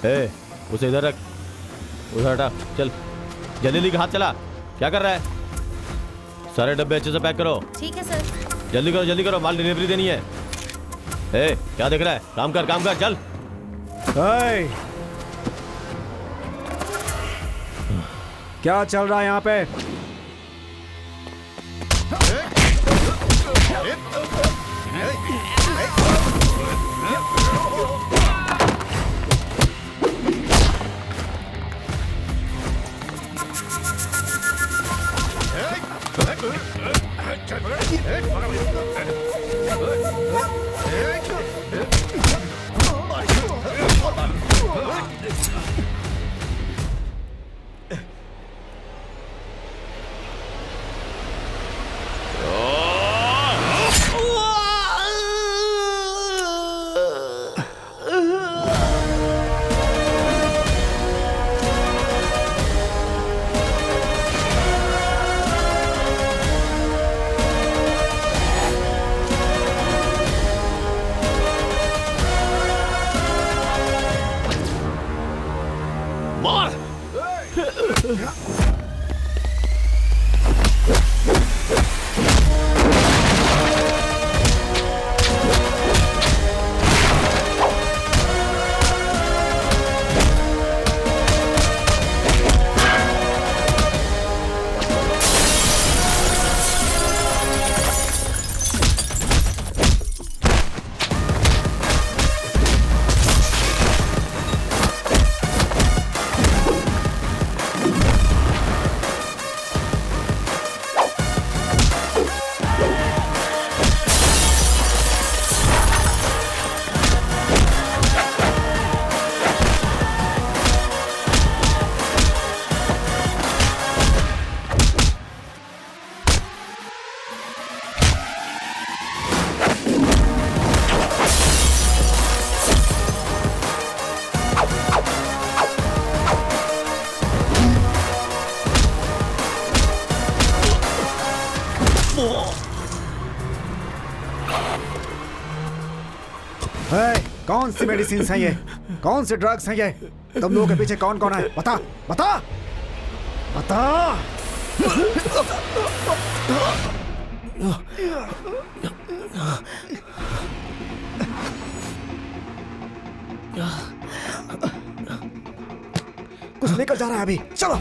ए, उसे इधर रख, उधर हटा, चल जल्दी जल्दी, हाथ चला, क्या कर रहा है? सारे डब्बे अच्छे से पैक करो। ठीक है सर। जल्दी करो, माल डिलीवरी देनी है। ए, क्या देख रहा है? काम कर, चल। क्या चल रहा है यहाँ पे? कौन सी मेडिसिन है ये? कौन से ड्रग्स हैं ये? तुम लोगों के पीछे कौन कौन है? बता बता बता। कुछ लेकर जा रहा है अभी, चलो।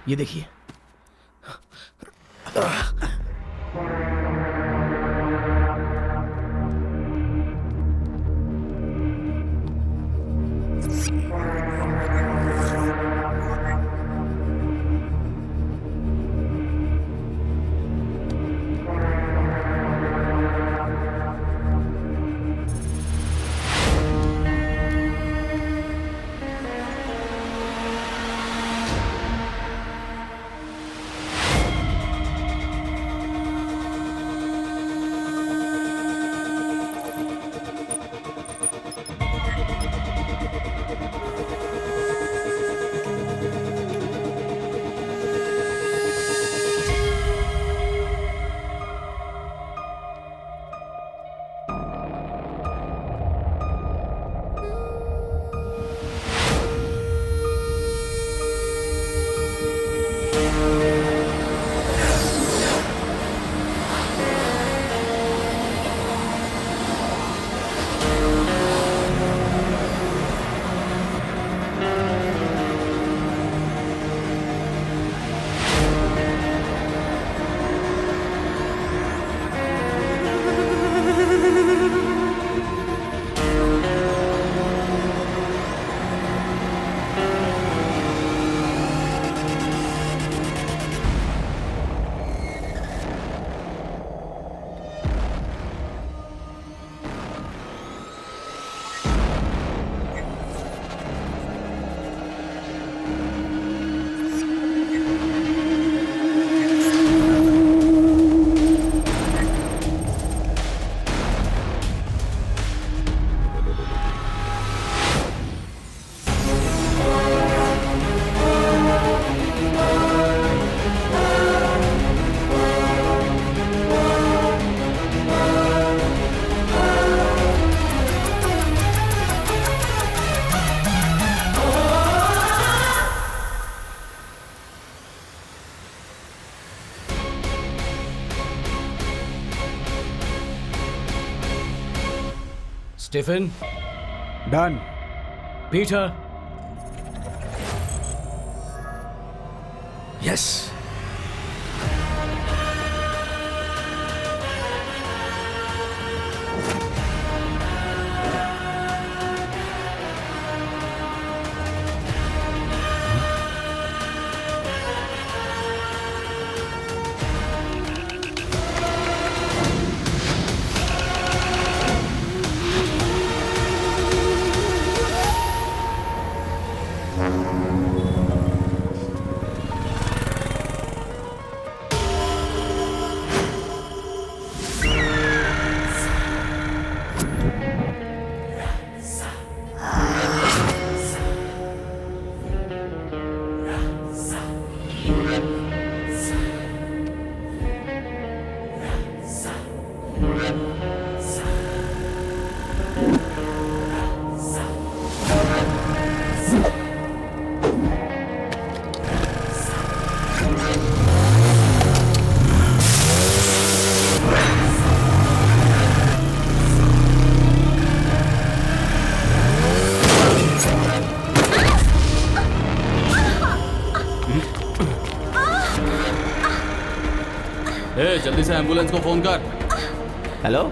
ये देखिए। Stephen, done. Peter, yes. ए, जल्दी से एम्बुलेंस को फोन कर। हेलो।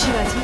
शिवाजी,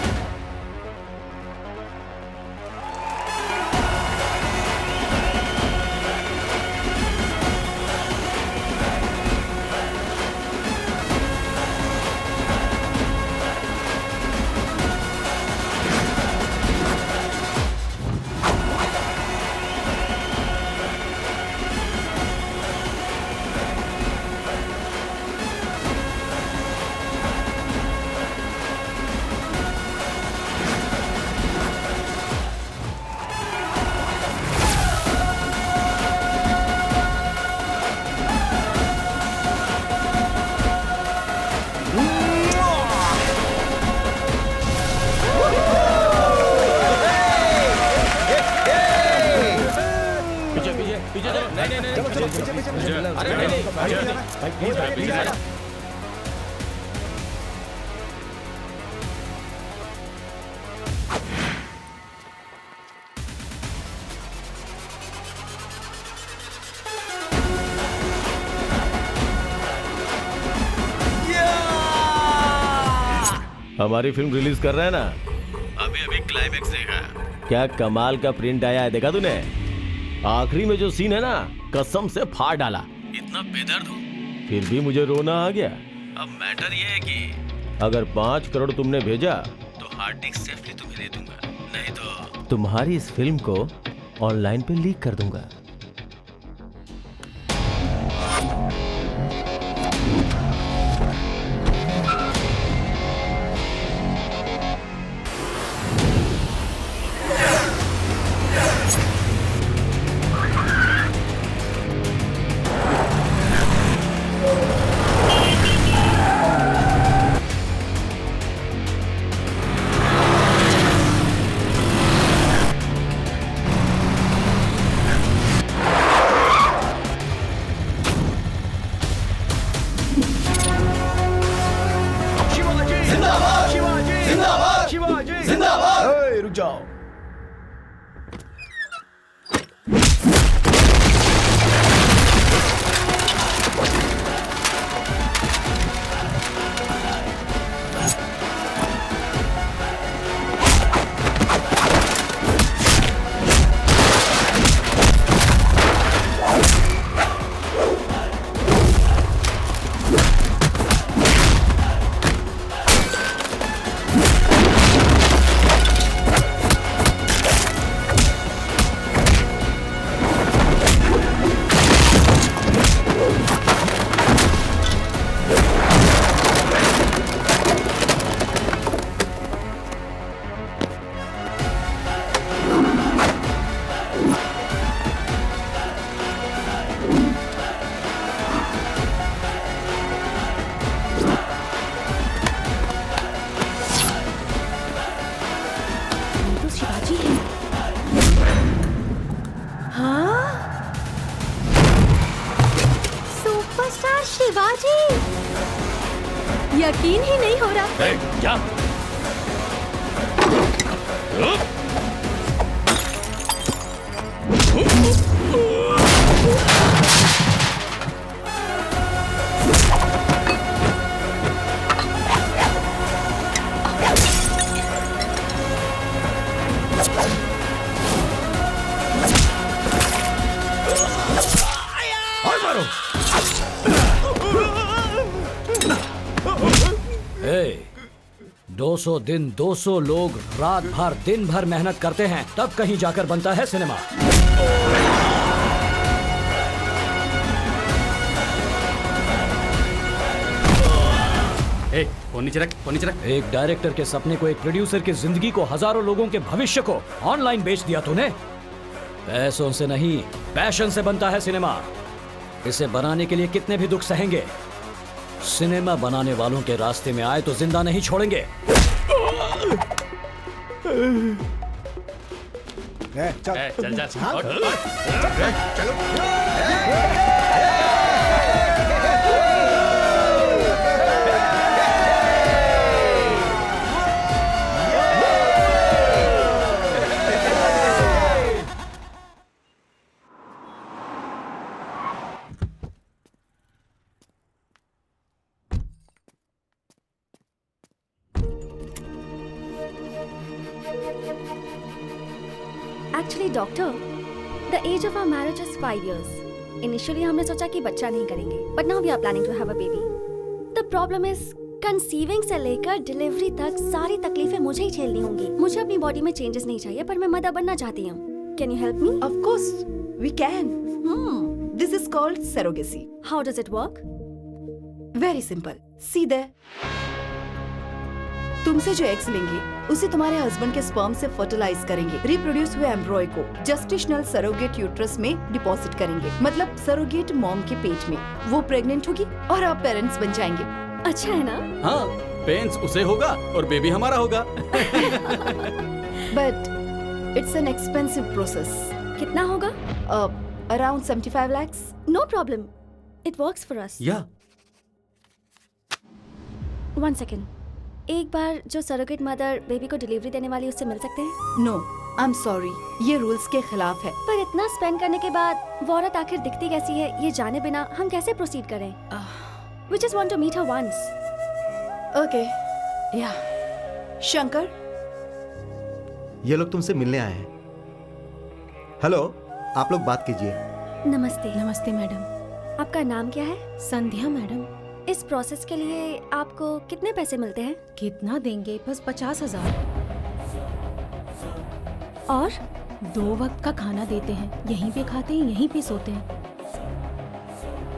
हमारी फिल्म रिलीज कर रहे हैं ना, अभी अभी क्लाइमेक्स क्लाइमेक्स देखा? क्या कमाल का प्रिंट आया है, देखा तूने? आखिरी में जो सीन है ना, कसम से फाड़ डाला। इतना बेदर्द हूँ फिर भी मुझे रोना आ गया। अब मैटर ये है कि अगर 5 करोड़ तुमने भेजा तो हार्ड डिस्क सेफली तुम्हें दे दूंगा, नहीं तो तुम्हारी इस फिल्म को ऑनलाइन पे लीक कर दूंगा। ए, रुक जाओ। तो शिवाजी है। हाँ, सुपरस्टार शिवाजी। यकीन ही नहीं हो रहा। जा। ए, 200 दिन 200 लोग रात भर दिन भर मेहनत करते हैं, तब कहीं जाकर बनता है सिनेमा। ए, फोन नीचे रख, फोन नीचे रख। एक डायरेक्टर के सपने को, एक प्रोड्यूसर की जिंदगी को, हजारों लोगों के भविष्य को ऑनलाइन बेच दिया तूने। पैसों से नहीं, पैशन से बनता है सिनेमा। इसे बनाने के लिए कितने भी दुख सहेंगे। सिनेमा बनाने वालों के रास्ते में आए तो जिंदा नहीं छोड़ेंगे। चल ए, चल जा। Actually, doctor, the age of our marriage is 5 years. Initially, हमने सोचा कि बच्चा नहीं करेंगे, but now we are planning to have a baby. The problem is, conceiving से लेकर डिलीवरी तक सारी तकलीफें मुझे ही झेलनी होंगी। मुझे अपनी बॉडी में चेंजेस नहीं चाहिए, पर मैं मदर बनना चाहती हूँ। Can you help me? Of course, we can. This is called surrogacy. How does it work? Very simple. See there. तुमसे जो एग्स लेंगे उसे तुम्हारे हस्बैंड के स्पर्म से फर्टिलाइज करेंगे। रिप्रोड्यूस हुए एम्ब्रॉय को जस्टिशनल सरोगेट यूट्रस में डिपॉजिट करेंगे, मतलब सरोगेट मॉम के पेट में। वो प्रेग्नेंट होगी और आप पेरेंट्स बन जाएंगे। अच्छा है ना? हाँ, पेंस उसे होगा और बेबी हमारा होगा। But it's an expensive process. कितना होगा? Around 75 lakhs. No problem. It works for us. या 1 second. एक बार जो सरोगेट मदर बेबी को डिलीवरी देने वाली उससे मिल सकते हैं? नो, आई एम सॉरी, ये रूल्स के खिलाफ है। पर इतना स्पेंड करने के बाद वो औरत आखिर दिखती कैसी है ये जाने बिना हम कैसे प्रोसीड करें? We just want to meet her once. Okay, या शंकर, ये लोग तुमसे मिलने आए हैं। हेलो, आप लोग बात कीजिए। नमस्ते। नमस्ते मैडम। आपका नाम क्या है? संध्या मैडम। इस प्रोसेस के लिए आपको कितने पैसे मिलते हैं? कितना देंगे? बस 50,000। और 2 वक्त का खाना देते हैं, यहीं पे खाते हैं, यहीं पे सोते हैं।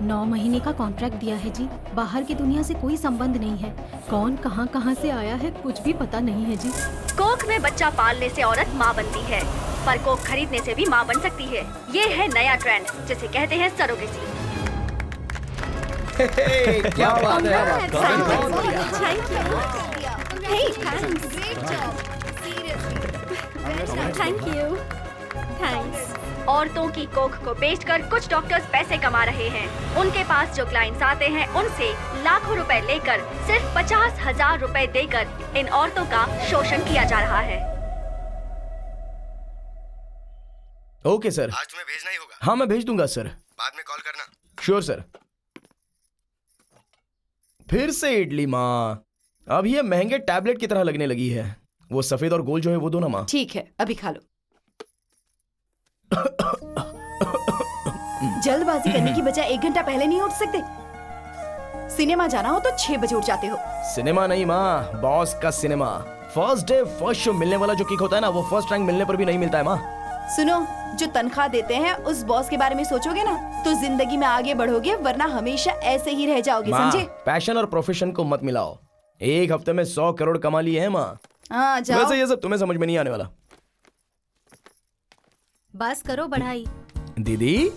9 महीने का कॉन्ट्रैक्ट दिया है जी। बाहर की दुनिया से कोई संबंध नहीं है। कौन कहाँ से आया है कुछ भी पता नहीं है जी। कोख में बच्चा पालने से औरत माँ बनती है, पर कोख खरीदने से भी माँ बन सकती है। ये है नया ट्रेंड जिसे कहते हैं सरोगेसी। क्या बात है। Thank you. थैंक्स। औरतों की कोख को बेचकर कुछ डॉक्टर्स पैसे कमा रहे हैं। उनके पास जो क्लाइंट्स आते हैं उनसे लाखों रुपए लेकर सिर्फ 50,000 रुपए देकर इन औरतों का शोषण किया जा रहा है। Okay sir. आज तुम्हें भेजना ही होगा। हाँ मैं भेज दूंगा सर। बाद में कॉल करना। Sure sir. फिर से इडली माँ। अब ये महंगे टैबलेट की तरह लगने लगी है। वो सफेद और गोल जो है वो दो ना माँ। ठीक है, अभी खा लो। जल्दबाजी करने की बजाय 1 घंटा पहले नहीं उठ सकते? सिनेमा जाना हो तो 6 बजे उठ जाते हो। सिनेमा नहीं माँ, बॉस का cinema. First day first show मिलने वाला जो किक होता है ना, वो फर्स्ट रैंक मिलने पर भी नहीं मिलता है माँ। सुनो, जो तनख्वाह देते हैं उस बॉस के बारे में सोचोगे ना तो जिंदगी में आगे बढ़ोगे, वरना हमेशा ऐसे ही रह जाओगे, समझे? पैशन और प्रोफेशन को मत मिलाओ। 1 हफ्ते में 100 करोड़ कमा लिए हैं माँ। हाँ जाओ। वैसे ये सब तुम्हें समझ में नहीं आने वाला। बस करो बढ़ाई। दीदी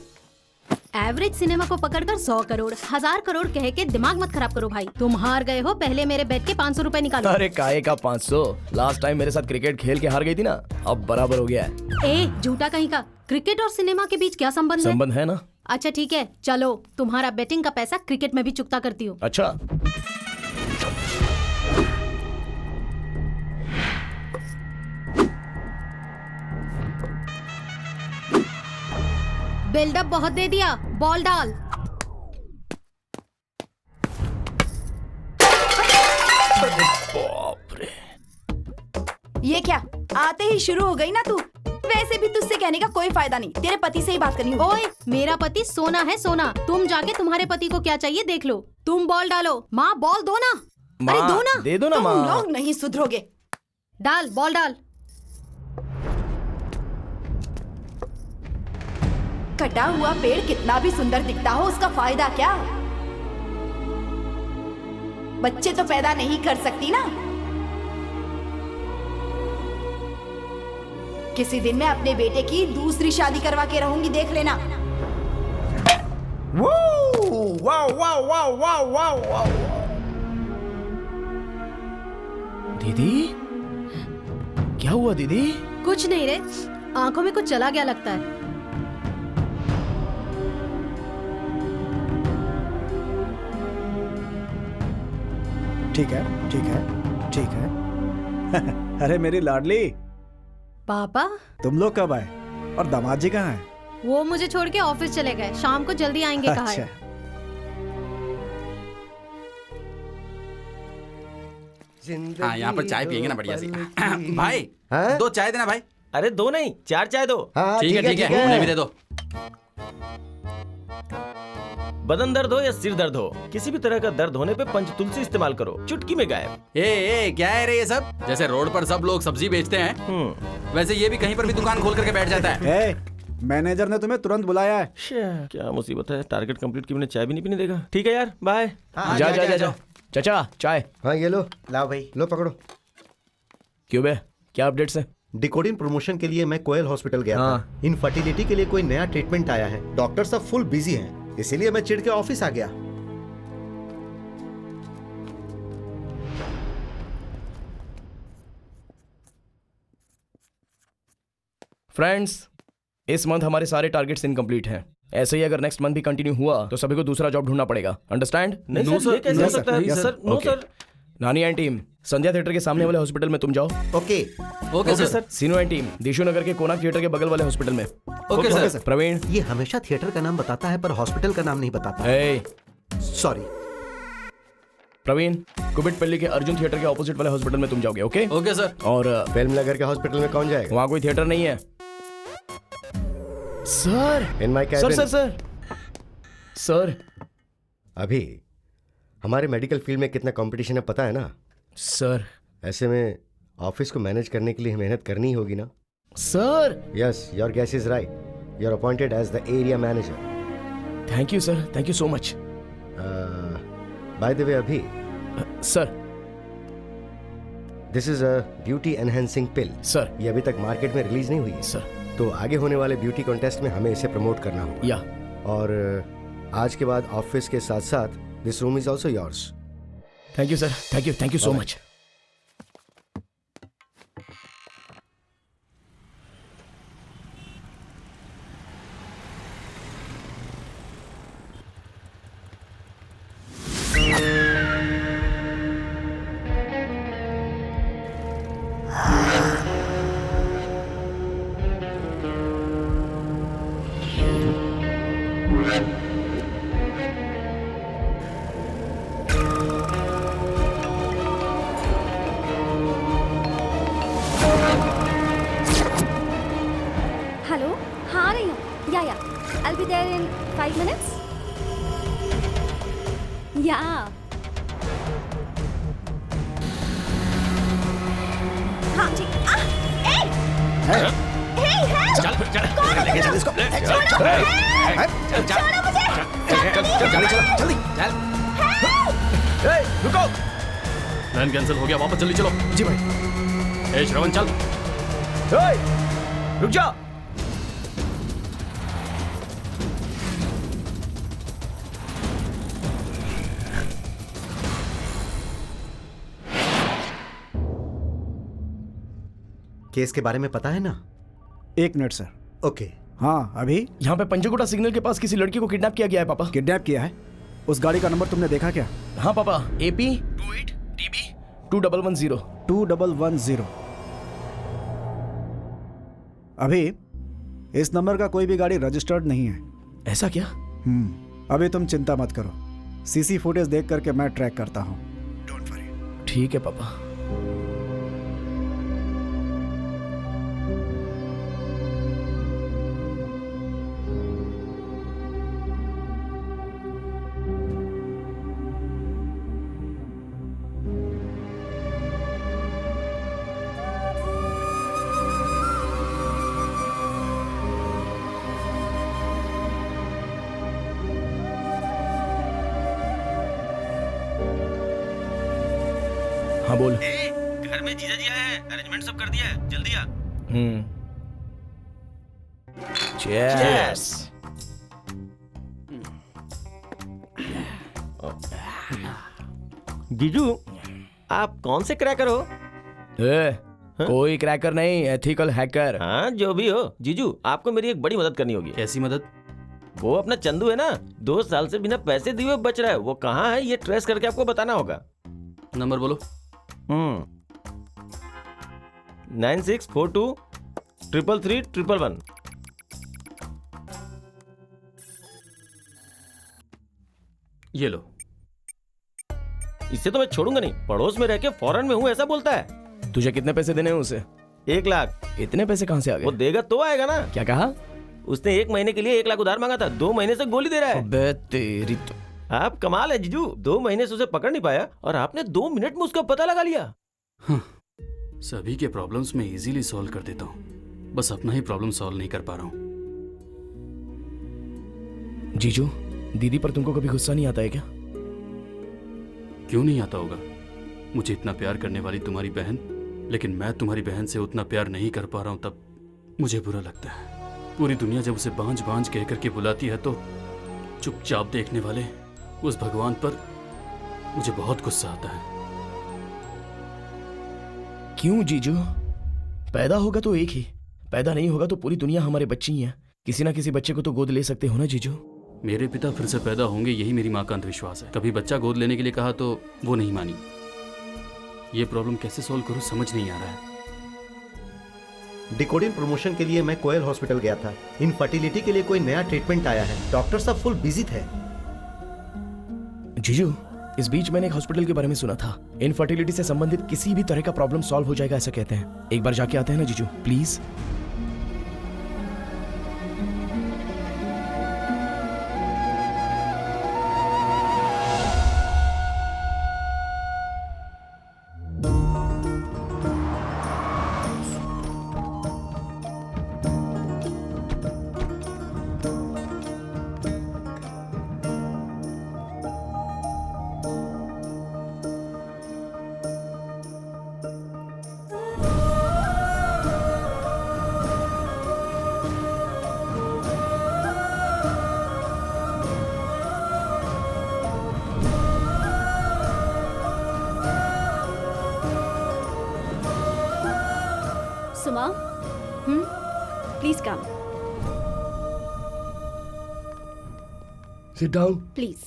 एवरेज सिनेमा को पकड़कर 100 करोड़ 1000 करोड़ कह के दिमाग मत खराब करो भाई। तुम हार गए हो, पहले मेरे बेट के 500 रुपए निकालो। अरे काहे का 500? लास्ट टाइम मेरे साथ क्रिकेट खेल के हार गई थी ना, अब बराबर हो गया है। ए झूठा कहीं का। क्रिकेट और सिनेमा के बीच क्या संबंध है? संबंध है ना। अच्छा ठीक है, चलो तुम्हारा बेटिंग का पैसा क्रिकेट में भी चुकता करती हूँ। अच्छा बिल्डअप बहुत दे दिया, बॉल डाल। बाप रे। ये क्या आते ही शुरू हो गई ना तू? वैसे भी तुझसे कहने का कोई फायदा नहीं, तेरे पति से ही बात करनी होगी। ओए मेरा पति सोना है सोना। तुम जाके तुम्हारे पति को क्या चाहिए देख लो। तुम बॉल डालो। माँ बॉल दो ना। अरे दो ना। दे दो ना तुम माँ। लोग नहीं सुधरोगे। डाल बॉल डाल। कटा हुआ पेड़ कितना भी सुंदर दिखता हो, उसका फायदा क्या? बच्चे तो पैदा नहीं कर सकती ना। किसी दिन मैं अपने बेटे की दूसरी शादी करवा के रहूंगी, देख लेना। Wow wow wow wow wow. दीदी क्या हुआ दीदी? कुछ नहीं रे, आंखों में कुछ चला गया लगता है। ठीक है, ठीक है, ठीक है। अरे मेरी लाडली, पापा तुम लोग कब आए? और दामाद जी कहाँ हैं? वो मुझे छोड़ के ऑफिस चले गए, शाम को जल्दी आएंगे कहा है। हाँ यहाँ पर चाय पियेंगे ना बढ़िया सी। भाई हाँ? 2 चाय देना भाई। अरे 2 नहीं 4 चाय दो। हाँ, ठीक है उन्हें भी दे दो। बदन दर्द हो या सिर दर्द हो, किसी भी तरह का दर्द होने पे पंचतुलसी इस्तेमाल करो, चुटकी में गायब। ए क्या है रे ये सब? जैसे रोड पर सब लोग सब्जी बेचते हैं, वैसे ये भी कहीं पर भी दुकान खोल करके बैठ जाता है। ए, मैनेजर ने तुम्हें तुरंत बुलाया है। क्या मुसीबत है, टारगेट कंप्लीट की मैंने चाय भी नहीं पीने देगा। ठीक है यार, बाय। जा चाचा चाय। हाँ ये लो, लाओ भाई, लो पकड़ो। क्यों बे, क्या अपडेट्स है? डिकोडिन प्रमोशन के लिए मैं कोयल हॉस्पिटल गया था। इनफर्टिलिटी के लिए कोई नया ट्रीटमेंट आया है। डॉक्टर सब फुल बिजी हैं, इसीलिए मैं चिढ़ के ऑफिस आ गया। फ्रेंड्स, इस मंथ हमारे सारे टारगेट्स इनकम्प्लीट हैं। ऐसे ही अगर नेक्स्ट मंथ भी कंटिन्यू हुआ तो सभी को दूसरा जॉब ढूंढना पड़ेगा। अंडरस्टैंड? नहीं सर, ये कैसे हो सकता है? Sir no Okay. Sir. Nani and team, Sandhya theatre के सामने वाले हॉस्पिटल में तुम जाओ। Okay okay sir. सीनो एंड टीम, दिशु नगर के कोना थिएटर के बगल वाले हॉस्पिटल में। Okay sir. प्रवीण, ये हमेशा थिएटर का नाम बताता है पर हॉस्पिटल का नाम नहीं बताता। ए, सॉरी। प्रवीण, कुबिटपल्ली के अर्जुन थिएटर के ऑपोजिट वाले हॉस्पिटल में तुम जाओगे, ओके? Okay sir. और फिल्म नगर के हॉस्पिटल में कौन जाएगा? वहाँ कोई थिएटर नहीं है। Sir, in my sir sir sir sir अभी हमारे मेडिकल फील्ड में कितना कंपटीशन है पता है ना? सर, ऐसे में ऑफिस को मैनेज करने के लिए मेहनत करनी ही होगी ना? Sir. Yes, your guess is right. You are appointed as the area manager. Thank you sir, thank you so much. By the way अभी, sir, this is a beauty enhancing pill. Sir, ये अभी तक market में release नहीं हुई है sir. तो आगे होने वाले ब्यूटी कॉन्टेस्ट में हमें इसे प्रमोट करना होगा। या और आज के बाद ऑफिस के साथ साथ this room is also yours. Thank you sir, thank you so much. Hello, हाँ आ रही हूँ। या I'll be there in 5 minutes. या हाँ ठीक। चल लेके चल इसको। छोड़ो मुझे। जल्दी। रुको। प्लान कैंसिल हो गया, वापस जल्दी चलो। जी भाई। ए श्रवण चल। रुक जा। केस के बारे में पता है ना? 1 मिनट सर। ओके। हाँ अभी यहाँ पे पंजगुटा सिग्नल के पास किसी लड़की को किडनैप किया गया है पापा। किडनैप किया है? उस गाड़ी का नंबर तुमने देखा क्या? हाँ पापा, AP 28 TB 2110। 2110। अभी इस नंबर का कोई भी गाड़ी रजिस्टर्ड नहीं है। ऐसा क्या? अभी तुम चिंता मत करो, सीसी फुटेज देख करके मैं ट्रैक करता हूँ। Don't worry. ठीक है पापा। हाँ बोल। घर में जीजा जी आए हैं, अरेंजमेंट सब कर दिया है, जल्दी आ। चीयर्स। जीजू, आप कौन से क्रैकर हो? कोई क्रैकर नहीं, एथिकल हैकर। हाँ जो भी हो, जीजू आपको मेरी एक बड़ी मदद करनी होगी। कैसी मदद? वो अपना चंदू है ना, 2 साल से बिना पैसे दिए हुए बच रहा है, वो कहाँ है ये ट्रेस करके आपको बताना होगा। नंबर बोलो। 9642 333 111। ये लो। इससे तो मैं छोड़ूंगा नहीं, पड़ोस में रह के फॉरेन में हूँ ऐसा बोलता है। तुझे कितने पैसे देने हैं उसे? 1 लाख। इतने पैसे कहाँ से आ वो गए? देगा तो आएगा ना। क्या कहा? उसने 1 महीने के लिए 1 लाख उधार मांगा था, 2 महीने से गोली दे रहा है। अबे तेरी तो। आप कमाल है जीजू, 2 महीने से उसे पकड़ नहीं पाया और आपने 2 मिनट में उसका पता लगा लिया। सभी के प्रॉब्लम्स में इजीली सॉल्व कर देता हूँ, बस अपना ही प्रॉब्लम सॉल्व नहीं कर पा रहा हूँ। जीजू, दीदी पर तुमको कभी गुस्सा नहीं आता है क्या? क्यों नहीं आता होगा? मुझे इतना प्यार करने वाली तुम्हारी बहन, लेकिन मैं तुम्हारी बहन से उतना प्यार नहीं कर पा रहा हूँ, तब मुझे बुरा लगता है। पूरी दुनिया जब उसे बांझ बांझ कह करके बुलाती है तो चुपचाप देखने वाले उस भगवान पर मुझे बहुत गुस्सा आता है। क्यों जीजू? पैदा होगा तो एक ही, पैदा नहीं होगा तो पूरी दुनिया हमारे बच्चे ही हैं। किसी ना किसी बच्चे को तो गोद ले सकते हो ना जीजू? मेरे पिता फिर से पैदा होंगे, यही मेरी माँ का अंधविश्वास है। कभी बच्चा गोद लेने के लिए कहा तो वो नहीं मानी। ये प्रॉब्लम कैसे सॉल्व करूं समझ नहीं आ रहा है। डिकोडिन प्रमोशन के लिए मैं कोयल हॉस्पिटल गया था। इनफर्टिलिटी के लिए कोई नया ट्रीटमेंट आया है, डॉक्टर साहब फुल बिजी थे। जीजू, इस बीच मैंने एक हॉस्पिटल के बारे में सुना था, इनफर्टिलिटी से संबंधित किसी भी तरह का प्रॉब्लम सॉल्व हो जाएगा ऐसा कहते हैं। एक बार जाके आते हैं ना जीजू, please. Suma, please come. Sit down. Please.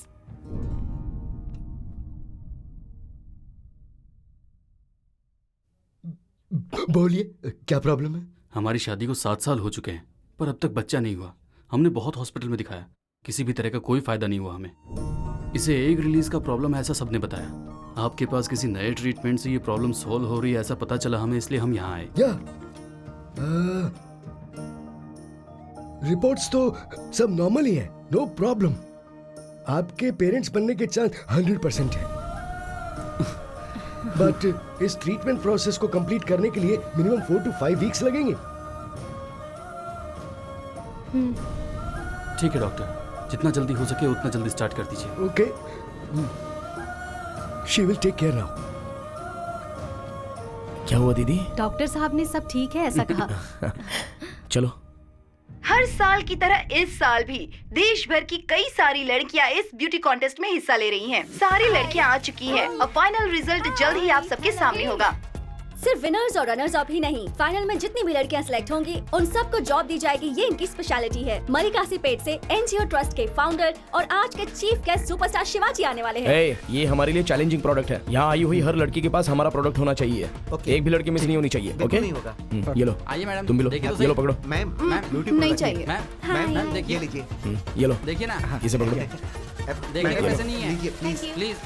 बोलिए, क्या प्रॉब्लम है? हमारी शादी को 7 साल हो चुके हैं, पर अब तक बच्चा नहीं हुआ। हमने बहुत हॉस्पिटल में दिखाया, किसी भी तरह का कोई फायदा नहीं हुआ हमें। इसे एग रिलीज का प्रॉब्लम है ऐसा सबने बताया। आपके पास किसी नए ट्रीटमेंट से ये प्रॉब्लम सॉल्व हो रही है ऐसा पता चला हमें, इसलिए हम यहाँ आए। रिपोर्ट्स तो सब नॉर्मल ही है, नो प्रॉब्लम। आपके पेरेंट्स बनने के चांस 100% है। बट इस ट्रीटमेंट प्रोसेस को कंप्लीट करने के लिए मिनिमम 4 to 5 वीक्स लगेंगे। ठीक है डॉक्टर, जितना जल्दी हो सके उतना जल्दी स्टार्ट कर दीजिए। Okay, she will take care now. क्या हुआ दीदी? डॉक्टर साहब ने सब ठीक है ऐसा कहा। चलो। हर साल की तरह इस साल भी देश भर की कई सारी लड़कियां इस ब्यूटी कॉन्टेस्ट में हिस्सा ले रही हैं। सारी लड़कियां आ चुकी हैं। अब फाइनल रिजल्ट जल्द ही आप सबके सामने होगा। सिर्फ विनर्स और रनर्स अप ही नहीं, फाइनल में जितनी भी लड़कियां सिलेक्ट होंगी उन सबको जॉब दी जाएगी। ये इनकी स्पेशलिटी है। मरिकासी पेट से एनजीओ ट्रस्ट के फाउंडर और आज के चीफ गेस्ट सुपरस्टार शिवाजी आने वाले हैं। ये हमारे लिए चैलेंजिंग प्रोडक्ट है। यहाँ आई हुई हर लड़की के पास हमारा प्रोडक्ट होना चाहिए। एक भी लड़की मिस नहीं होनी चाहिए। ओके, नहीं होगा। ये लो। आइए मैडम, तुम भी लो। ये लो पकड़ो। मैम, नहीं चाहिए। मैम देखिए लीजिए। ये लो, देखिए ना, इसे पकड़ो। देखिए कैसे नहीं है। प्लीज।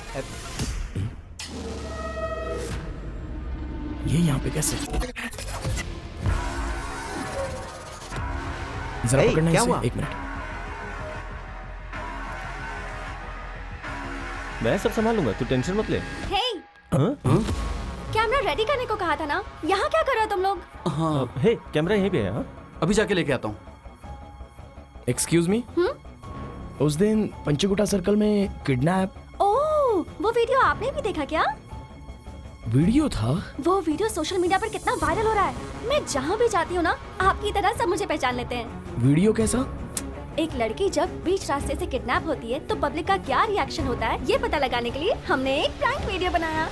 ये यहाँ पे कैसे? जरा पकड़ना क्या इसे, हुआ? 1 मिनट। मैं सब संभालूंगा, तू टेंशन मत ले। हे, हाँ? कैमरा रेडी करने को कहा था ना, यहाँ क्या कर रहे हो तुम लोग? हाँ, हे, कैमरा यहीं पे है। हाँ? अभी जाके लेके आता हूँ। एक्सक्यूज मी, उस दिन पंचकुटा सर्कल में किडनैप। ओह, वो वीडियो आपने भी देखा क्या? वीडियो था? वो वीडियो सोशल मीडिया पर कितना वायरल हो रहा है। मैं जहाँ भी जाती हूँ ना, आपकी तरह सब मुझे पहचान लेते हैं। वीडियो कैसा? एक लड़की जब बीच रास्ते से किडनैप होती है तो पब्लिक का क्या रिएक्शन होता है ये पता लगाने के लिए हमने एक प्रैंक वीडियो बनाया।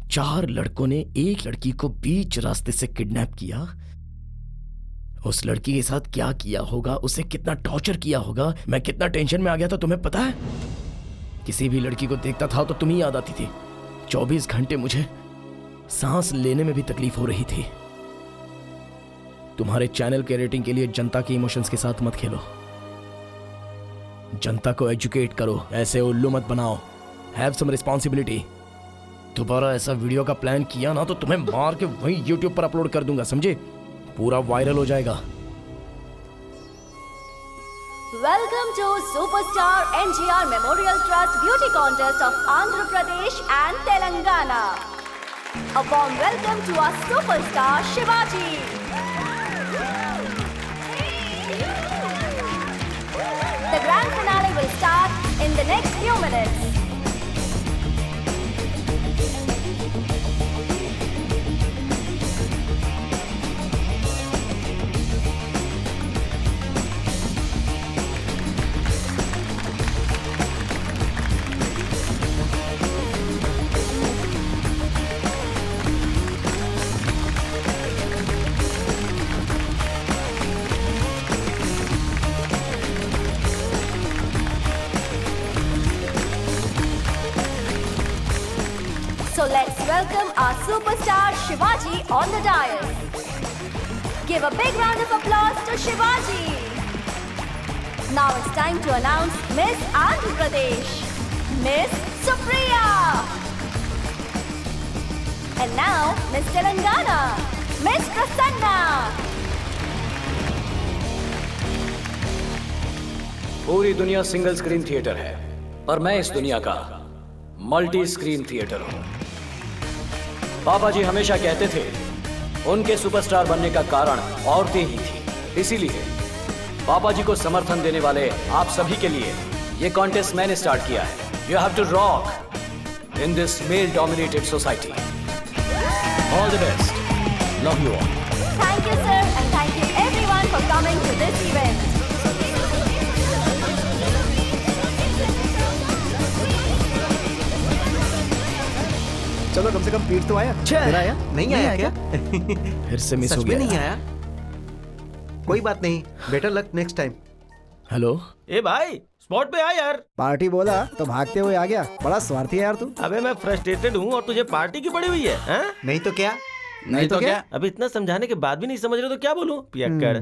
4 लड़कों ने एक लड़की को बीच रास्ते से किडनैप किया। उस लड़की के साथ क्या किया होगा, उसे कितना टॉर्चर किया होगा, मैं कितना टेंशन में आ गया था तुम्हें पता है? किसी भी लड़की को देखता था तो तुम ही याद आती थी। 24 घंटे मुझे सांस लेने में भी तकलीफ हो रही थी। तुम्हारे चैनल के रेटिंग के लिए जनता के इमोशंस के साथ मत खेलो। जनता को एजुकेट करो, ऐसे उल्लू मत बनाओ। Have some responsibility. दोबारा ऐसा वीडियो का प्लान किया ना तो तुम्हें मार के वहीं यूट्यूब पर अपलोड कर दूंगा, समझे? पूरा वायरल हो जाएगा। Welcome to superstar NGR memorial trust beauty contest of Andhra Pradesh and Telangana. A warm welcome to our superstar Shivaji. The grand finale will start in the next few minutes. So let's welcome our superstar Shivaji on the dais. Give a big round of applause to Shivaji. Now it's time to announce Miss Andhra Pradesh, Miss Supriya. And now Miss Telangana, Miss Prasanna. पूरी दुनिया single screen theatre है, पर मैं इस दुनिया का multi screen theatre हूं। पापा जी हमेशा कहते थे उनके सुपरस्टार बनने का कारण औरतें ही थी। इसीलिए पापा जी को समर्थन देने वाले आप सभी के लिए ये कॉन्टेस्ट मैंने स्टार्ट किया है। You have to rock in this male dominated society. All the best, love you all. Thank you, sir, and thank you everyone for coming to this event. चलो कम से कम पीठ तो आया। तेरा आया? नहीं आया क्या? फिर से मिस सच हो में गया। नहीं आया? कोई बात नहीं, better luck next time. Hello, ए भाई स्पॉट पे आ यार। पार्टी बोला तो भागते हुए आ गया। बड़ा स्वार्थी है यार तू। अबे मैं फ्रस्ट्रेटेड हूँ और तुझे पार्टी की पड़ी हुई है, हैं? नहीं तो क्या? नहीं तो क्या? अब इतना समझाने के बाद भी नहीं समझ रहे तो क्या बोलूं? पियक्कड़।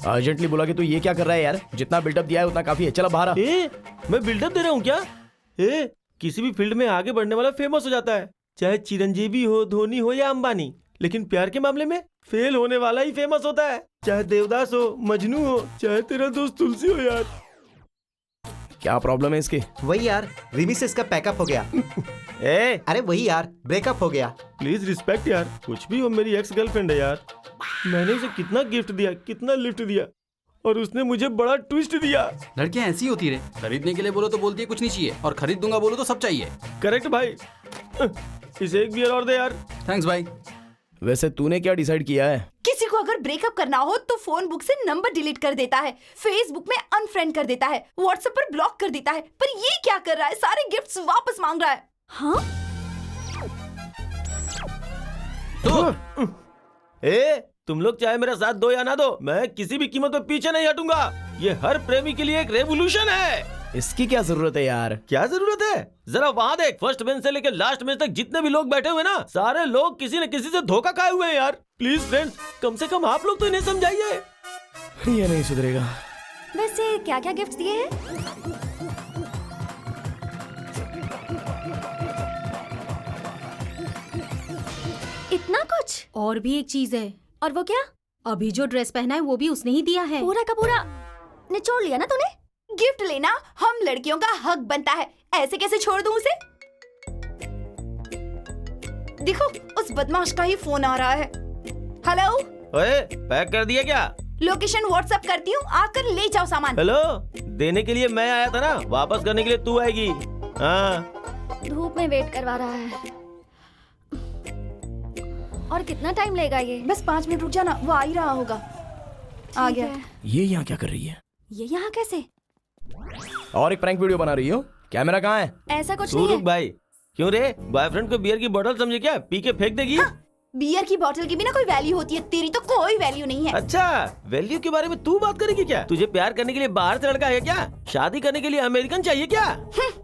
अर्जेंटली बोला कि तू ये क्या कर रहा है यार? जितना बिल्डअप दिया है उतना काफी है। चल अब बाहर आ। मैं बिल्डअप दे रहा हूँ क्या? किसी भी फील्ड में आगे बढ़ने वाला फेमस हो जाता है, चाहे चिरंजीवी हो, धोनी हो या अंबानी। लेकिन प्यार के मामले में फेल होने वाला ही फेमस होता है, चाहे देवदास हो, मजनू हो, चाहे तेरा दोस्त तुलसी हो यार। क्या प्रॉब्लम है इसकी? वही यार, रिमी से इसका पैकअप हो गया। अरे वही यार, ब्रेकअप हो गया। प्लीज रिस्पेक्ट यार, कुछ भी हो मेरी एक्स गर्लफ्रेंड है यार। मैंने उसे कितना गिफ्ट दिया, कितना लिफ्ट दिया, और उसने मुझे बड़ा ट्विस्ट दिया। लड़कियां ऐसी होती रे, खरीदने के लिए बोलो तो बोलती है कुछ नहीं चाहिए, और खरीद दूंगा बोलो तो सब चाहिए। करेक्ट भाई। इसे एक बियर और दे यार। थैंक्स भाई। वैसे तूने क्या डिसाइड किया है? किसी को अगर ब्रेकअप करना हो तो फोन बुक से नंबर डिलीट कर देता है, फेसबुक में अनफ्रेंड कर देता है, व्हाट्सएप पर ब्लॉक कर देता है। पर ये क्या कर रहा है? सारे गिफ्ट्स वापस मांग रहा है। हाँ? तुम लोग चाहे मेरा साथ दो या ना दो, मैं किसी भी कीमत पे पीछे नहीं हटूंगा। ये हर प्रेमी के लिए एक रेवोल्यूशन है। इसकी क्या जरूरत है यार? क्या जरूरत है? जरा वहाँ देख, फर्स्ट बेंच से लेकर लास्ट बेंच तक जितने भी लोग बैठे हुए ना, सारे लोग किसी न किसी से धोखा खाए हुए हैं यार। प्लीज फ्रेंड्स, कम से कम आप लोग तो इन्हें समझाइए। ये नहीं सुधरेगा। वैसे क्या क्या गिफ्ट दिए हैं? इतना कुछ? और भी एक चीज है। और वो क्या? अभी जो ड्रेस पहना है वो भी उसने ही दिया है। पूरा का पूरा निचोड़ लिया ना तूने? गिफ्ट लेना हम लड़कियों का हक बनता है, ऐसे कैसे छोड़ दूं उसे? देखो उस बदमाश का ही फोन आ रहा है। हेलो, ओए, पैक कर दिया क्या? लोकेशन व्हाट्सएप करती हूँ, आकर ले जाओ सामान। हेलो, देने के लिए मैं आया था ना, वापस करने के लिए तू आएगी। हाँ। धूप में वेट करवा रहा है। और कितना टाइम लेगा ये? बस 5 मिनट रुक जाना, वो आ ही रहा होगा। आ गया। ये यहाँ क्या कर रही है? ये यहाँ कैसे? और एक प्रैंक वीडियो बना रही हो? कैमरा कहाँ है? ऐसा कुछ तू नहीं रुक है। भाई। क्यों रे, बॉयफ्रेंड को बियर की बोतल समझे क्या? पी के फेंक देगी? हाँ, बियर की बोतल की भी ना कोई वैल्यू होती है, तेरी तो कोई वैल्यू नहीं है। अच्छा, वैल्यू के बारे में तू बात करेगी क्या? तुझे प्यार करने के लिए बाहर से लड़का है क्या? शादी करने के लिए अमेरिकन चाहिए क्या?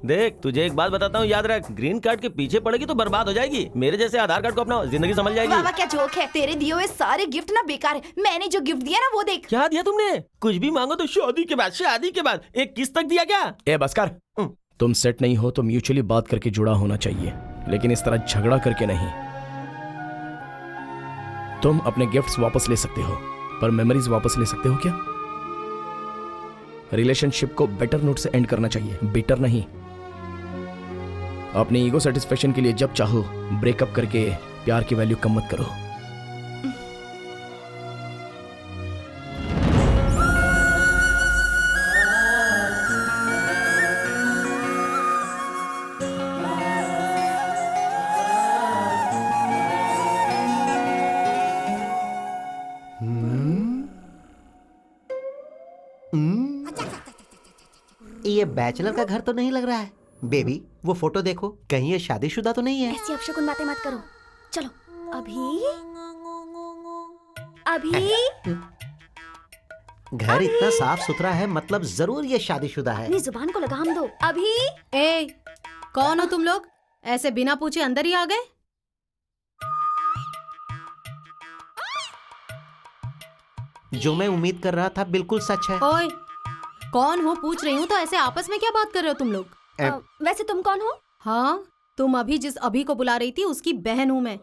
देख, तुझे एक बात बताता हूँ, याद रख, ग्रीन कार्ड के पीछे पड़ेगी तो बर्बाद हो जाएगी। मेरे जैसे आधार कार्ड को अपना, जिंदगी संभल जाएगी। वाह क्या जोक है, तेरे दिए हुए सारे गिफ्ट ना बेकार है। मैंने जो गिफ्ट दिया ना वो देख। क्या दिया तुमने? कुछ भी मांगो तो शादी के बाद, शादी के बाद। एक किस तक दिया क्या? ए बस कर। तुम सेट नहीं हो तो म्यूचुअली बात करके जुड़ा होना चाहिए, लेकिन इस तरह झगड़ा करके नहीं। तुम अपने गिफ्ट्स वापस ले सकते हो, पर मेमोरीज वापस ले सकते हो क्या? रिलेशनशिप को बेटर नोट से एंड करना चाहिए, बिटर नहीं। अपने ईगो सेटिस्फेक्शन के लिए जब चाहो ब्रेकअप करके प्यार की वैल्यू कम मत करो। ये बैचलर का घर तो नहीं लग रहा है। बेबी, वो फोटो देखो, कहीं ये शादीशुदा तो नहीं है? ऐसी अपशकुन बातें मत करो। चलो अभी घर इतना साफ सुथरा है, मतलब जरूर ये शादीशुदा है। अपनी जुबान को लगाम दो। अभी ए, कौन हो तुम लोग? ऐसे बिना पूछे अंदर ही आ गए? जो मैं उम्मीद कर रहा था बिल्कुल सच है। ओए, कौन हो पूछ रही हूँ तो ऐसे आपस में क्या बात कर रहे हो तुम लोग? वैसे तुम कौन हो? हाँ, तुम अभी जिस अभी को बुला रही थी उसकी बहन हूँ मैं।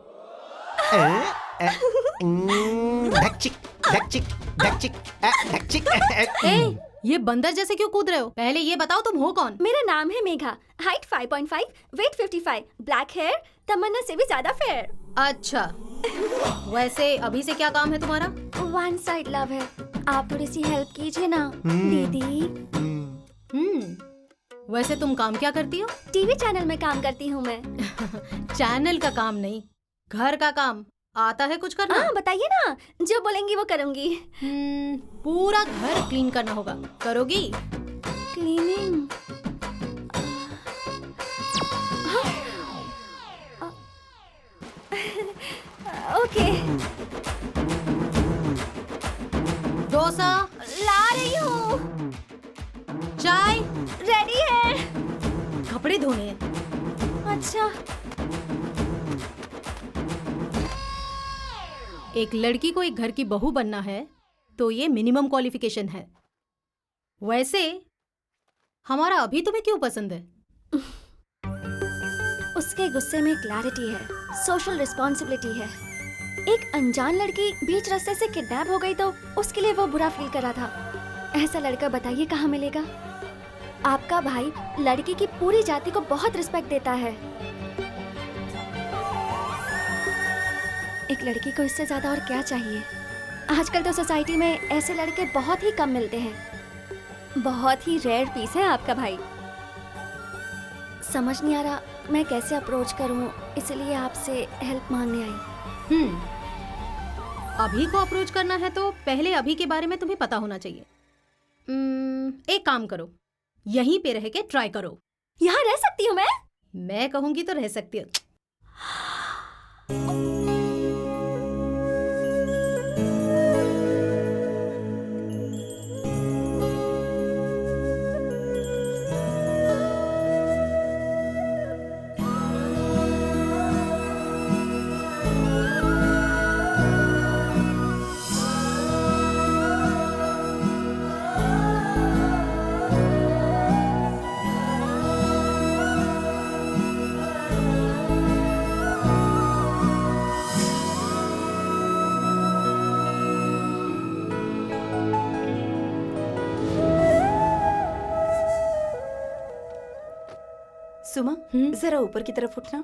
ए, ये बंदर जैसे क्यों कूद रहे हो? पहले ये बताओ तुम हो कौन? मेरा नाम है Megha, height 5.5, weight 55, black hair, Tamanna से भी ज्यादा फेयर। अच्छा, वैसे अभी से क्या काम है तुम्हारा? वन साइड लव है, आप थोड़ी सी हेल्प कीजिए ना दीदी। वैसे तुम काम क्या करती हो? टीवी चैनल में काम करती हूँ मैं। चैनल का काम नहीं, घर का काम आता है कुछ करना? हाँ बताइए ना, जो बोलेंगी वो करूँगी। पूरा घर क्लीन करना होगा, करोगी? क्लीनिंग? ओके। डोसा ला रही हूँ। चाय रेडी है। कपड़े धोने हैं। अच्छा। एक लड़की को एक घर की बहू बनना है तो ये मिनिमम क्वालिफिकेशन है। वैसे हमारा अभी तुम्हें क्यों पसंद है? उसके गुस्से में क्लैरिटी है, सोशल रिस्पॉन्सिबिलिटी है। एक अनजान लड़की बीच रास्ते से किडनैप हो गई तो उसके लिए वो बुरा फील कर रहा था। ऐसा लड़का बताइए कहाँ मिलेगा? आपका भाई लड़की की पूरी जाति को बहुत रिस्पेक्ट देता है। एक लड़की को इससे ज्यादा और क्या चाहिए? आजकल तो सोसाइटी में ऐसे लड़के बहुत ही कम मिलते हैं। बहुत ही रेयर पीस है आपका भाई। समझ नहीं आ रहा मैं कैसे अप्रोच करूं, इसलिए आपसे हेल्प मांगने आई। अभी को अप्रोच करना है तो पहले अभी के बारे में तुम्हें पता होना चाहिए। एक काम करो, यहीं पे रह के ट्राई करो। यहाँ रह सकती हूँ मैं? मैं कहूंगी तो रह सकती हो। सुमा, जरा ऊपर की तरफ उठना।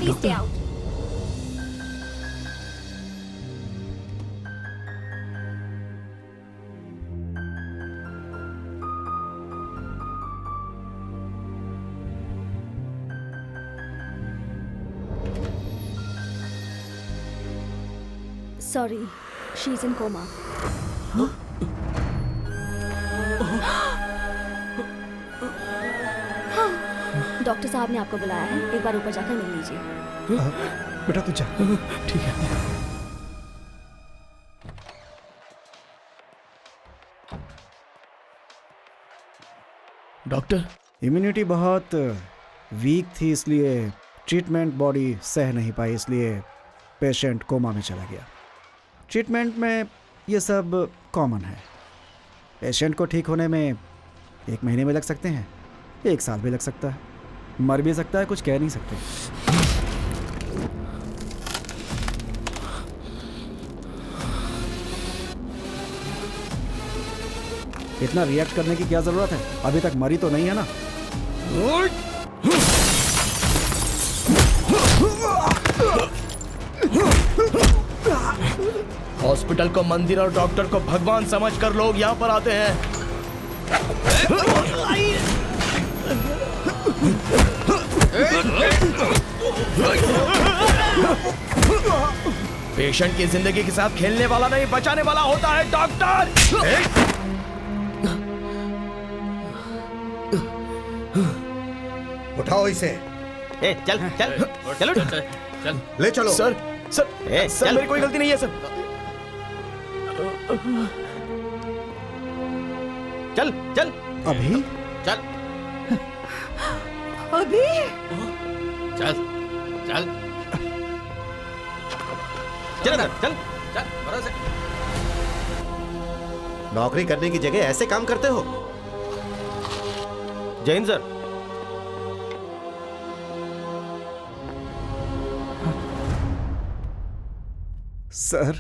Please stay out. Sorry, she's in coma. Doctor साहब ने आपको बुलाया है, एक बार ऊपर जाकर मिल लीजिए। बेटा तू जा। ठीक है। डॉक्टर, इम्यूनिटी बहुत वीक थी, इसलिए ट्रीटमेंट बॉडी सह नहीं पाई, इसलिए पेशेंट कोमा में चला गया। ट्रीटमेंट में ये सब कॉमन है। पेशेंट को ठीक होने में 1 महीने में लग सकते हैं, 1 साल भी लग सकता है, मर भी सकता है, कुछ कह नहीं सकते। इतना रिएक्ट करने की क्या जरूरत है? अभी तक मरी तो नहीं है ना? हॉस्पिटल को मंदिर और डॉक्टर को भगवान समझकर लोग यहाँ पर आते हैं। पेशेंट की जिंदगी के साथ खेलने वाला नहीं, बचाने वाला होता है डॉक्टर। उठाओ इसे। चल चल चलो चल ले चलो। सर सर सर मेरी कोई गलती नहीं है सर। चल चल अभी चल अभी चल चल चल चल चल भरोसे। नौकरी करने की जगह ऐसे काम करते हो? जय हिंद सर। सर,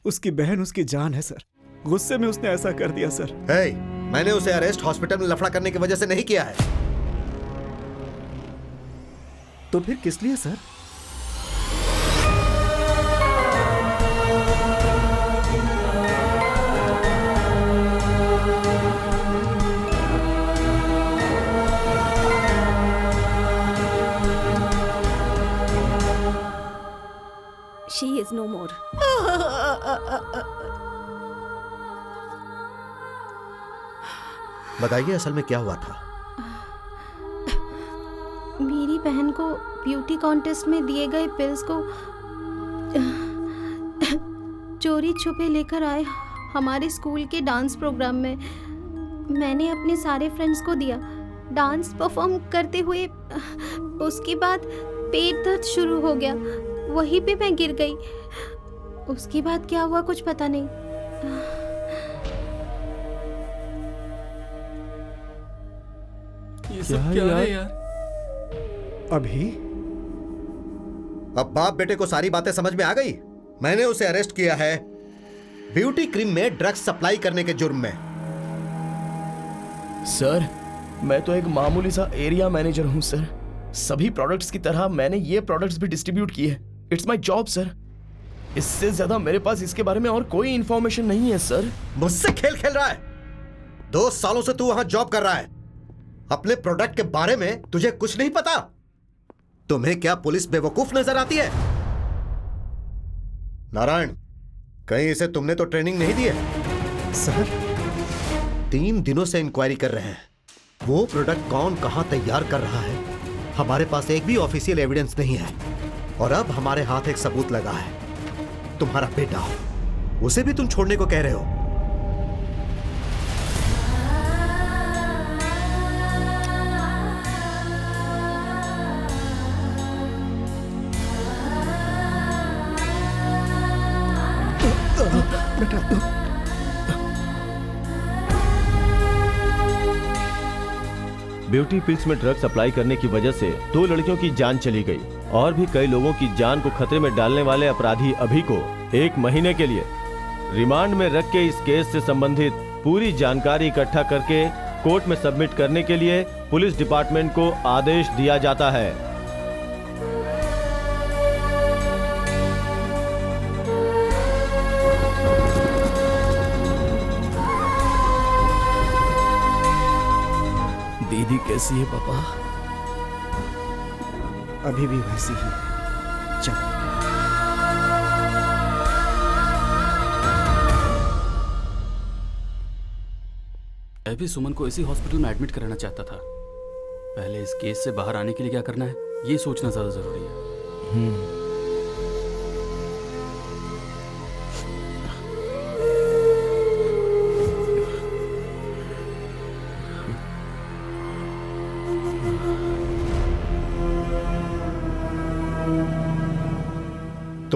उसकी बहन उसकी जान है सर। गुस्से में उसने ऐसा कर दिया सर। हे, मैंने उसे अरेस्ट हॉस्पिटल में लफड़ा करने की वजह से नहीं किया है। तो फिर किस लिए sir? She is no more. बताइए असल में क्या हुआ था? मेरी बहन को ब्यूटी कॉन्टेस्ट में दिए गए पिल्स को चोरी छुपे लेकर आए हमारे स्कूल के डांस प्रोग्राम में। मैंने अपने सारे फ्रेंड्स को दिया। डांस परफॉर्म करते हुए उसके बाद पेट दर्द शुरू हो गया, वहीं पे मैं गिर गई। उसके बाद क्या हुआ कुछ पता नहीं। ये सब क्या है यार? अभी अब बाप बेटे को सारी बातें समझ में आ गई। मैंने उसे अरेस्ट किया है ब्यूटी क्रीम में ड्रग्स सप्लाई करने के जुर्म में। सर, मैं तो एक मामूली सा एरिया मैनेजर हूं सर। सभी प्रोडक्ट्स की तरह मैंने ये प्रोडक्ट्स भी डिस्ट्रीब्यूट किए। It's my job sir. इससे ज्यादा मेरे पास इसके बारे में और कोई इंफॉर्मेशन नहीं है सर। मुझसे खेल खेल रहा है? 2 सालों से तू वहां जॉब कर रहा है। अपने प्रोडक्ट के बारे में तुझे कुछ नहीं पता? तुम्हें क्या पुलिस बेवकूफ नजर आती है? नारायण, कहीं इसे तुमने तो ट्रेनिंग नहीं दी है? सर, 3 दिनों से इंक्वायरी कर रहे हैं। वो प्रोडक्ट कौन कहां तैयार कर रहा है, हमारे पास एक भी ऑफिशियल एविडेंस नहीं है। और अब हमारे हाथ एक सबूत लगा है, तुम्हारा बेटा। उसे भी तुम छोड़ने को कह रहे हो? ब्यूटी पिल्स में ड्रग सप्लाई करने की वजह से 2 लड़कियों की जान चली गई और भी कई लोगों की जान को खतरे में डालने वाले अपराधी अभी को 1 महीने के लिए रिमांड में रख के इस केस से संबंधित पूरी जानकारी इकट्ठा करके कोर्ट में सबमिट करने के लिए पुलिस डिपार्टमेंट को आदेश दिया जाता है। दीदी कैसी है पापा? अभी भी वैसी ही है। चल। मैं भी सुमन को इसी हॉस्पिटल में एडमिट कराना चाहता था। पहले इस केस से बाहर आने के लिए क्या करना है, ये सोचना ज्यादा जरूरी है।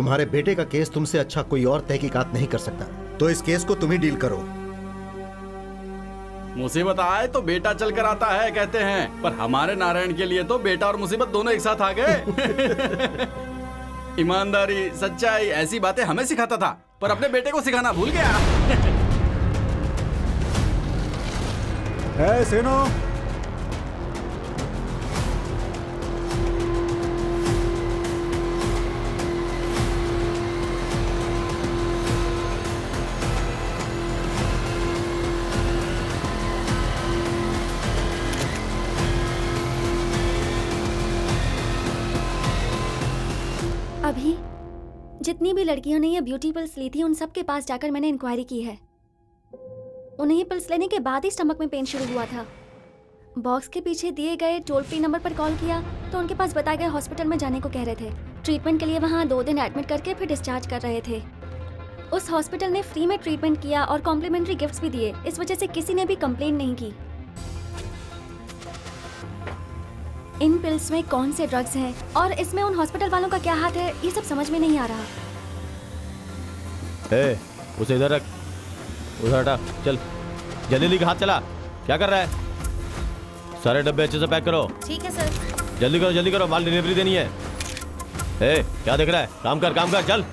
तुम्हारे बेटे का केस तुमसे अच्छा कोई और तहकीकात नहीं कर सकता, तो इस केस को तुम ही डील करो। मुसीबत आए तो बेटा चल कर आता है कहते हैं, पर हमारे नारायण के लिए तो बेटा और मुसीबत दोनों एक साथ आ गए। ईमानदारी, सच्चाई, ऐसी बातें हमें सिखाता था, पर अपने बेटे को सिखाना भूल गया। ए सीनो, अभी जितनी भी लड़कियों ने ये ब्यूटी पिल्स ली थी उन सब के पास जाकर मैंने इंक्वायरी की है। उन्हें ये पिल्स लेने के बाद ही स्टमक में पेन शुरू हुआ था। बॉक्स के पीछे दिए गए टोल फ्री नंबर पर कॉल किया तो उनके पास बताए गए हॉस्पिटल में जाने को कह रहे थे। ट्रीटमेंट के लिए वहाँ 2 दिन एडमिट करके फिर डिस्चार्ज कर रहे थे। उस हॉस्पिटल ने फ्री में ट्रीटमेंट किया और कॉम्प्लीमेंट्री गिफ्ट्स भी दिए। इस वजह से किसी ने भी कंप्लेंट नहीं की। इन पिल्स में कौन से ड्रग्स हैं और इसमें उन हॉस्पिटल वालों का क्या हाथ है, ये सब समझ में नहीं आ रहा। उसे इधर रख, उधर हटा, चल जल्दी जल्दी हाथ चला। क्या कर रहा है? सारे डब्बे अच्छे से पैक करो। ठीक है सर। जल्दी करो, माल डिलीवरी देनी है। क्या देख रहा है? काम कर चल।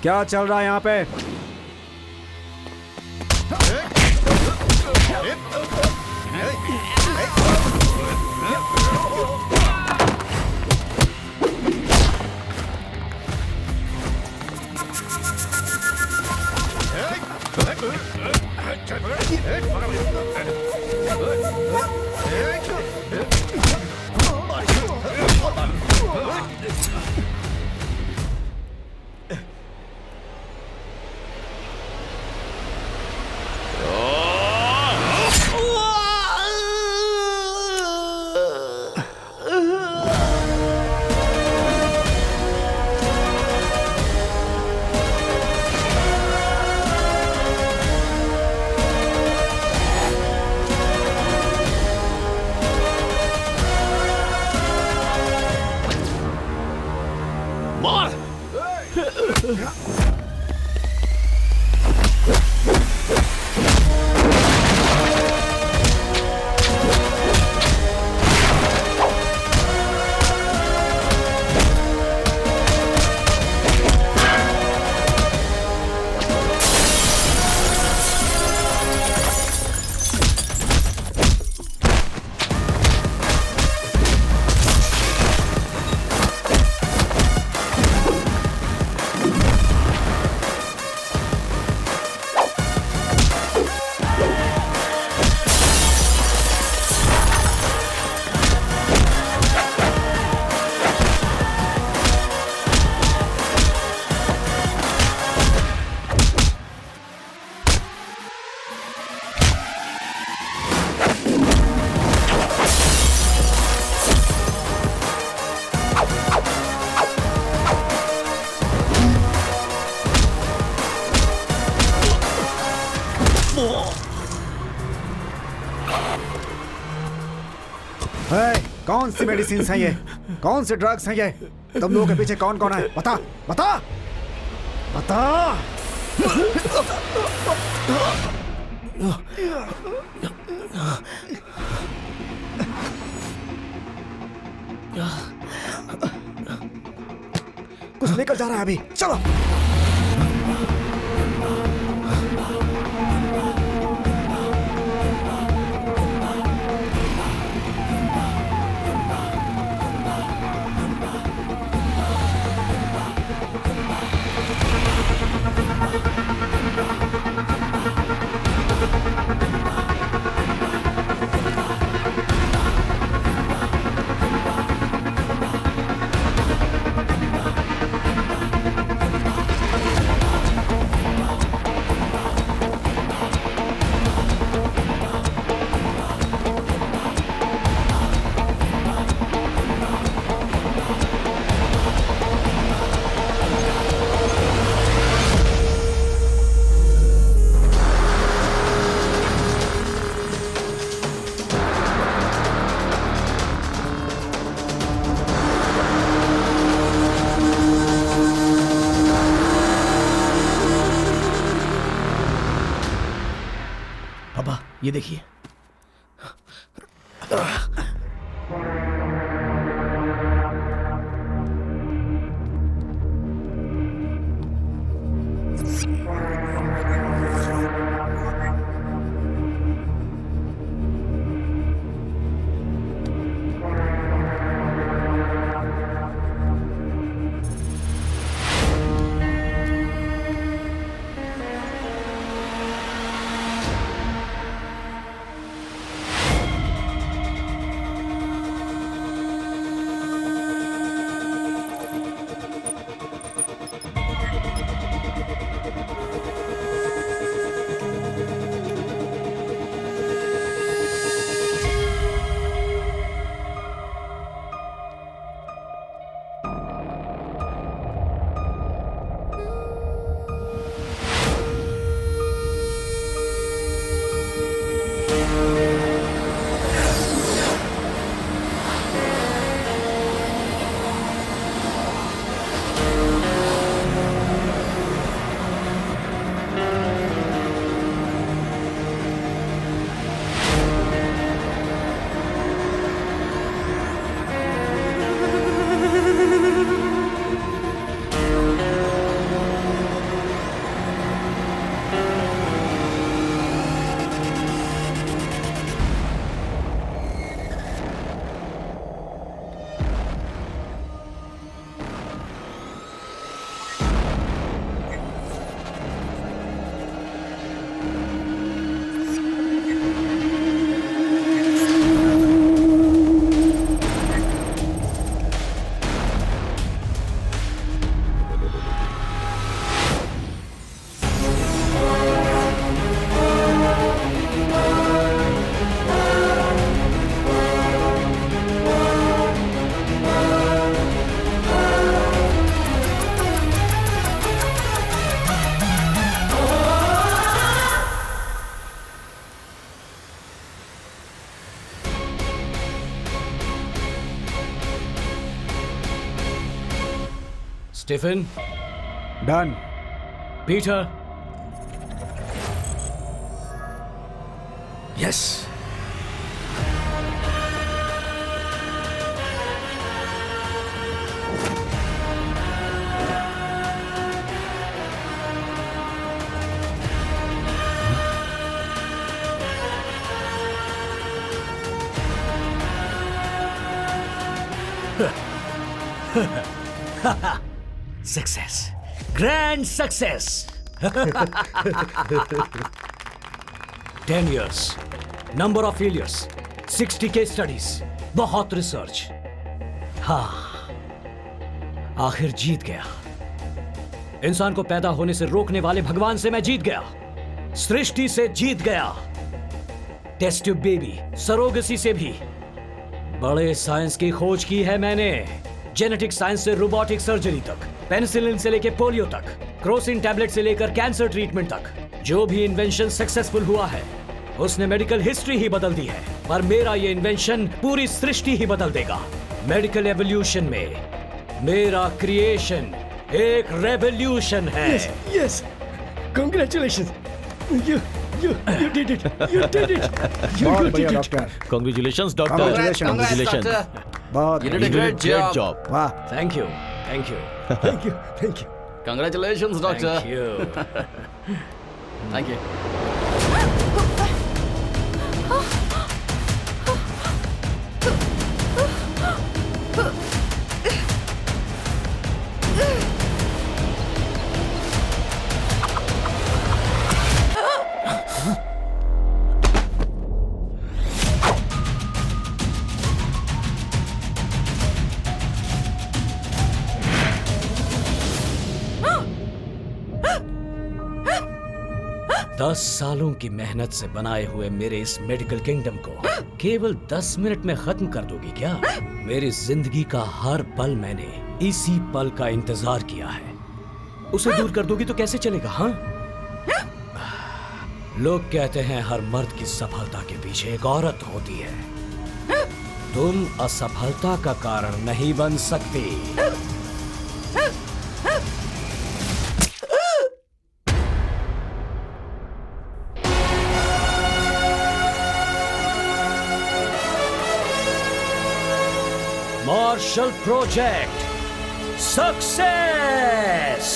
क्या चल रहा है यहाँ पे? कौन सी मेडिसिन है ये? कौन से ड्रग्स हैं ये? तुम लोगों के पीछे कौन कौन है? बता बता बता। कुछ लेकर जा रहा है अभी, चलो। ये देखिए। Stephen, done. Peter, yes. Success, grand success. 10 years, number of failures, 60 case studies, बहुत रिसर्च। हाँ, आखिर जीत गया। इंसान को पैदा होने से रोकने वाले भगवान से मैं जीत गया, सृष्टि से जीत गया, टेस्ट ट्यूब बेबी, सरोगेसी से भी। बड़े साइंस की खोज की है मैंने, जेनेटिक साइंस से रोबोटिक सर्जरी तक, पेनिसिलिन से लेकर पोलियो तक, क्रोसिन टैबलेट से लेकर कैंसर ट्रीटमेंट तक। जो भी इन्वेंशन सक्सेसफुल हुआ है उसने मेडिकल हिस्ट्री ही बदल दी है, पर मेरा ये इन्वेंशन पूरी सृष्टि ही बदल देगा। मेडिकल एवोल्यूशन में मेरा क्रिएशन एक रेवोल्यूशन है। Yes, congratulations. You did it. You did it. You बहुत did बढ़िया it. Doctor. Congratulations, doctor. Congratulations. Congratulations. बहुत You बढ़िया। did a great job. वाह। Thank you, thank you, Thank you. Thank you. Congratulations, doctor. Thank you. Thank you. दस सालों की मेहनत से बनाए हुए मेरे इस मेडिकल किंगडम को केवल 10 मिनट में खत्म कर दोगी क्या? मेरी जिंदगी का हर पल मैंने इसी पल का इंतजार किया है। उसे दूर कर दोगी तो कैसे चलेगा? हाँ, लोग कहते हैं हर मर्द की सफलता के पीछे एक औरत होती है। तुम असफलता का कारण नहीं बन सकती। Marshall project success.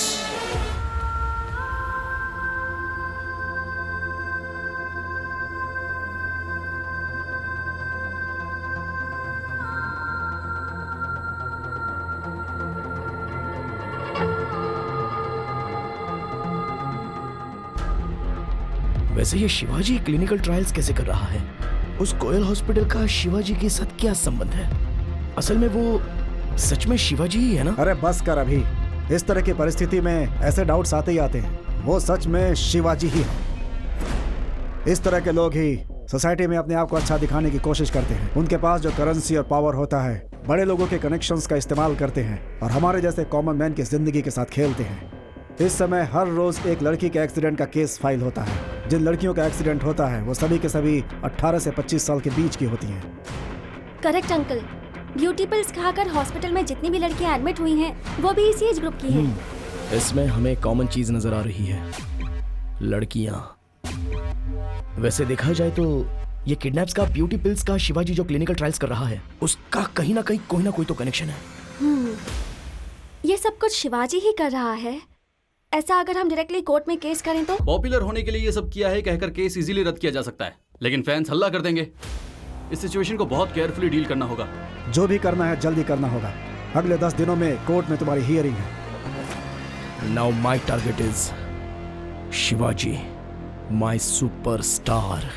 वैसे ये शिवाजी क्लिनिकल ट्रायल्स कैसे कर रहा है? उस कोयल हॉस्पिटल का शिवाजी के साथ क्या संबंध है? असल में वो सच में शिवाजी ही है ना? अरे बस कर अभी। इस तरह की परिस्थिति में ऐसे डाउट्स आते ही आते हैं। वो सच में शिवाजी ही है। इस तरह के लोग ही सोसाइटी में अपने आप को अच्छा दिखाने की कोशिश करते हैं। उनके पास जो करेंसी और पावर होता है, बड़े लोगों के कनेक्शंस का इस्तेमाल करते हैं और हमारे जैसे कॉमन मैन की जिंदगी के साथ खेलते हैं। इस समय हर रोज एक लड़की के एक्सीडेंट का केस फाइल होता है। जिन लड़कियों का एक्सीडेंट होता है वो सभी के सभी 18 से 25 साल के बीच की होती हैं। Correct uncle. ब्यूटी पिल्स खाकर हॉस्पिटल में जितनी भी लड़कियां एडमिट हुई हैं वो भी इसी एज ग्रुप की हैं। इसमें हमें कॉमन चीज नजर आ रही है, लड़कियां। वैसे देखा जाए तो ये किडनैप्स का, ब्यूटी पिल्स का, शिवाजी जो क्लिनिकल ट्रायल्स कर रहा है उसका कहीं ना कोई तो कनेक्शन है। ये सब कुछ शिवाजी ही कर रहा है। ऐसा अगर हम डायरेक्टली कोर्ट में केस करें तो? पॉपुलर होने के लिए ये सब किया है कहकर केस इजीली रद्द किया जा सकता है, लेकिन फैंस हल्ला कर देंगे। इस सिचुएशन को बहुत केयरफुली डील करना होगा। जो भी करना है जल्दी करना होगा। अगले 10 दिनों में कोर्ट में तुम्हारी हियरिंग है। Now my target is Shivaji, my superstar.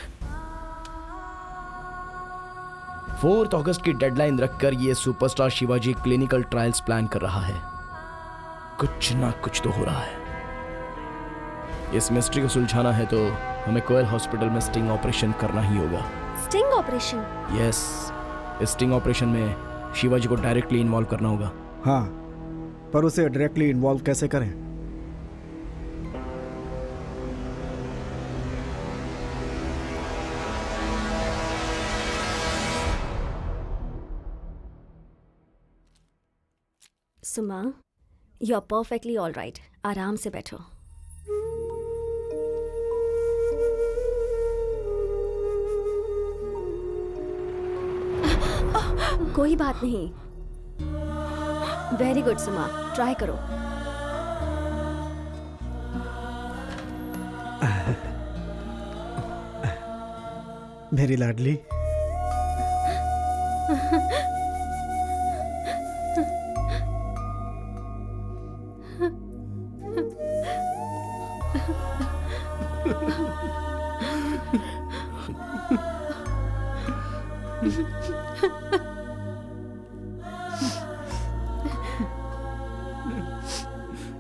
4 अगस्त की डेडलाइन रखकर ये superstar Shivaji clinical trials plan कर रहा है। कुछ ना कुछ तो हो रहा है। इस मिस्ट्री को सुलझाना है तो हमें कोयल हॉस्पिटल में स्टिंग ऑपरेशन करना ही होगा। Sting operation? यस, इस स्टिंग ऑपरेशन में शिवाजी को डायरेक्टली इन्वॉल्व करना होगा। हाँ, पर उसे डायरेक्टली इन्वॉल्व कैसे करें? Suma, you are perfectly all right. आराम से बैठो। कोई बात नहीं। वेरी गुड सुमा, ट्राई करो। मेरी लाडली।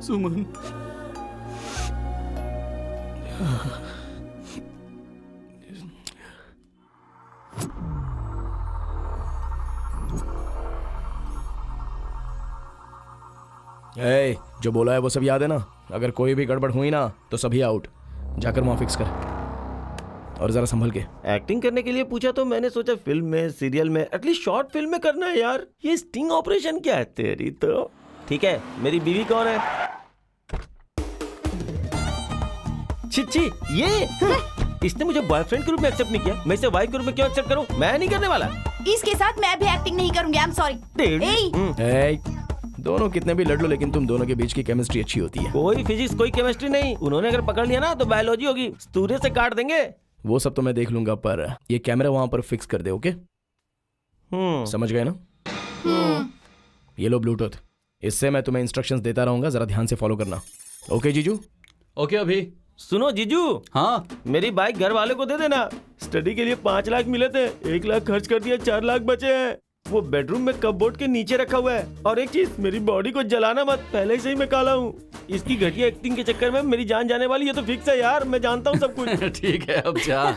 सुमन, ए, जो बोला है वो सब याद है ना? अगर कोई भी गड़बड़ हुई ना तो सभी आउट। जाकर वहां फिक्स कर, और जरा संभल के। एक्टिंग करने के लिए पूछा तो मैंने सोचा फिल्म में, सीरियल में, एटलीस्ट शॉर्ट फिल्म में करना है यार। ये स्टिंग ऑपरेशन क्या है तेरी तो। ठीक है, मेरी बीवी कौन है? छिच्छी, ये इसने मुझे बॉयफ्रेंड के रूप में एक्सेप्ट नहीं किया, मैं इसे वाइफ के रूप में क्यों एक्सेप्ट करूं? मैं नहीं करने वाला। इसके साथ मैं भी एक्टिंग नहीं करूंगी। I am sorry. दोनों कितने भी लड़ लो, लेकिन तुम दोनों के बीच की केमिस्ट्री अच्छी होती है। कोई फिजिक्स, कोई केमिस्ट्री नहीं। उन्होंने अगर पकड़ लिया ना तो बायोलॉजी होगी, स्तूरे से काट देंगे। वो सब तो मैं देख लूंगा, पर ये कैमरा वहां पर फिक्स कर दे। ओके? समझ गए ना? ये लो ब्लूटूथ, इससे मैं तुम्हें इंस्ट्रक्शंस देता रहूंगा, जरा ध्यान से फॉलो करना। ओके जीजू? ओके अभी। सुनो जीजू, हाँ, मेरी बाइक घर वाले को दे देना। स्टडी के लिए 5 लाख मिले थे, 1 लाख खर्च कर दिया, 4 लाख बचे हैं। वो बेडरूम में कपबोर्ड के नीचे रखा हुआ है। और एक चीज, मेरी बॉडी को जलाना मत, पहले से ही मैं काला हूँ। इसकी घटिया एक्टिंग के चक्कर में मेरी जान जाने वाली है तो फिक्स है यार, मैं जानता हूँ सब कुछ। ठीक है, अब जा।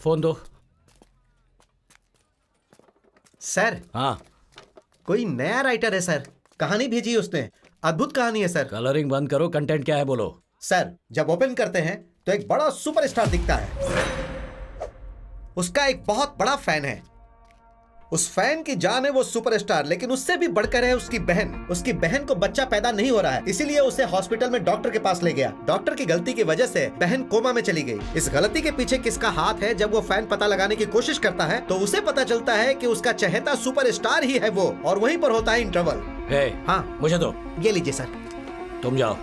फोन दो। सर। हाँ, कोई नया राइटर है सर, कहानी भेजी है उसने, अद्भुत कहानी है सर। कलरिंग बंद करो, कंटेंट क्या है बोलो। सर, जब ओपन करते हैं तो एक बड़ा सुपरस्टार दिखता है, उसका एक बहुत बड़ा फैन है। उस फैन की जान है वो सुपरस्टार, लेकिन उससे भी बढ़कर है उसकी बहन। उसकी बहन को बच्चा पैदा नहीं हो रहा है, इसीलिए उसे हॉस्पिटल में डॉक्टर के पास ले गया। डॉक्टर की गलती की वजह से बहन कोमा में चली गई। इस गलती के पीछे किसका हाथ है? जब वो फैन पता लगाने की कोशिश करता है तो उसे पता चलता है कि उसका चहेता सुपरस्टार ही है वो, और वहीं पर होता है इंटरवल। हाँ, मुझे दो। ये लीजिए सर। तुम जाओ।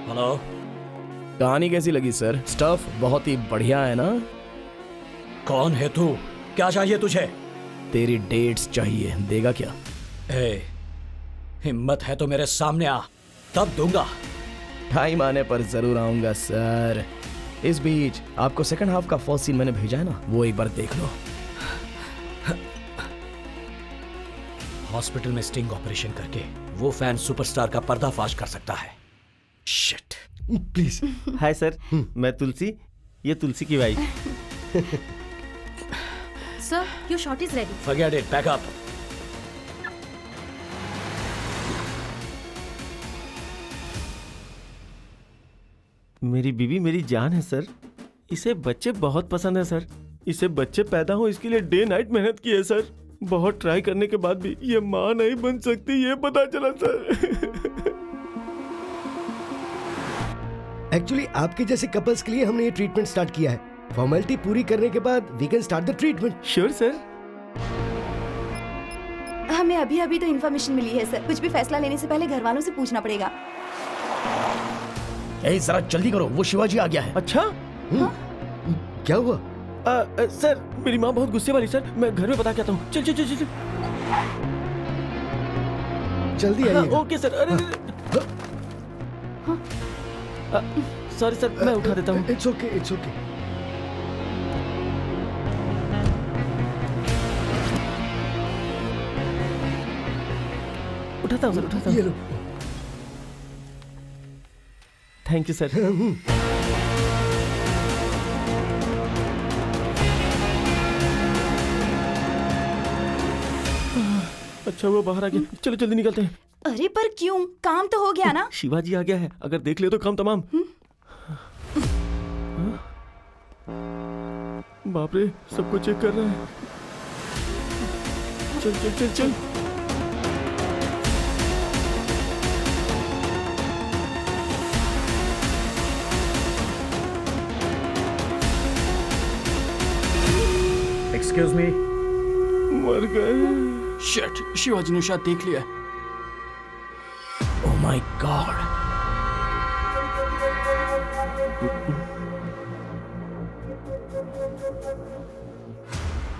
हेलो, कहानी कैसी लगी सर? स्टफ बहुत ही बढ़िया है ना? कौन है तू? क्या चाहिए तुझे? तेरी डेट्स चाहिए, देगा क्या? हिम्मत है तो मेरे सामने आ, तब दूंगा। टाइम आने पर जरूर आऊंगा सर। इस बीच आपको सेकंड हाफ का फर्स्ट सीन मैंने भेजा है ना, वो एक बार देख लो। हॉस्पिटल में स्टिंग ऑपरेशन करके वो फैन सुपरस्टार का पर्दाफाश कर सकता है। शिट। प्लीज। हाय सर, मैं तुलसी, ये तुलसी की wife. Sir, your shot is ready. Forget it, back up. मेरी बीवी मेरी जान है सर। इसे बच्चे बहुत पसंद है सर। इसे बच्चे पैदा हो इसके लिए डे नाइट मेहनत की है सर। बहुत ट्राई करने के बाद भी ये माँ नहीं बन सकती, ये पता चला सर। एक्चुअली आपके जैसे कपल्स के लिए हमने ये ट्रीटमेंट स्टार्ट किया है। फॉर्मेलिटी पूरी करने के बाद we can start the treatment. Sure sir. हमें अभी अभी तो इन्फॉर्मेशन मिली है सर, कुछ भी फैसला लेने से पहले घर वालों से पूछना पड़ेगा। जरा जल्दी करो, वो शिवाजी आ गया है। अच्छा, क्या हुआ? सर मेरी माँ बहुत गुस्से वाली सर, मैं घर में बता के आता हूँ। चल चल चल चल। जल्दी आइए। Okay sir. अरे सॉरी सर, मैं उठा देता हूँ। It's okay, it's okay. उठाता हूँ सर, उठाता हूँ। Thank you sir. अच्छा वो बाहर आ गया, चलो जल्दी निकलते हैं। अरे पर क्यों? काम तो हो गया ना। शिवाजी आ गया है, अगर देख ले तो काम तमाम। बाप रे, सबको चेक कर रहा है। चल चल चल चल। Excuse me. मर गए। शिट, शिवाजी ने शायद देख लिया। Oh my God.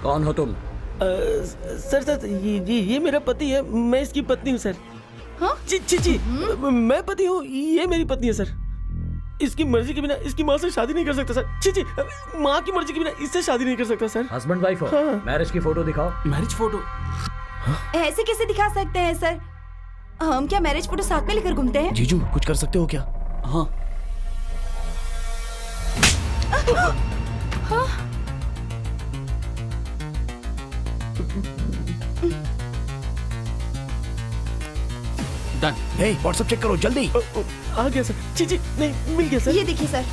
कौन हो तुम? सर सर, ये मेरा पति है, मैं इसकी पत्नी हूँ सर। हाँ? जी जी जी, मैं पति हूँ, ये मेरी पत्नी है सर। इसकी मर्जी के बिना इसकी माँ से शादी नहीं कर सकता सर। जी जी, माँ की मर्जी के बिना इससे शादी नहीं कर सकता सर। हस्बैंड वाइफ हो? हाँ। मैरिज की फोटो दिखाओ। Marriage photo? ऐसे कैसे दिखा सकते हैं सर? हम क्या मैरिज फोटो साथ में लेकर घूमते हैं? जीजू कुछ कर सकते हो क्या? हाँ। डन। हे, व्हाट्सएप चेक करो जल्दी। आ गया सर। जी जी, नहीं मिल गया सर। ये देखिए sir.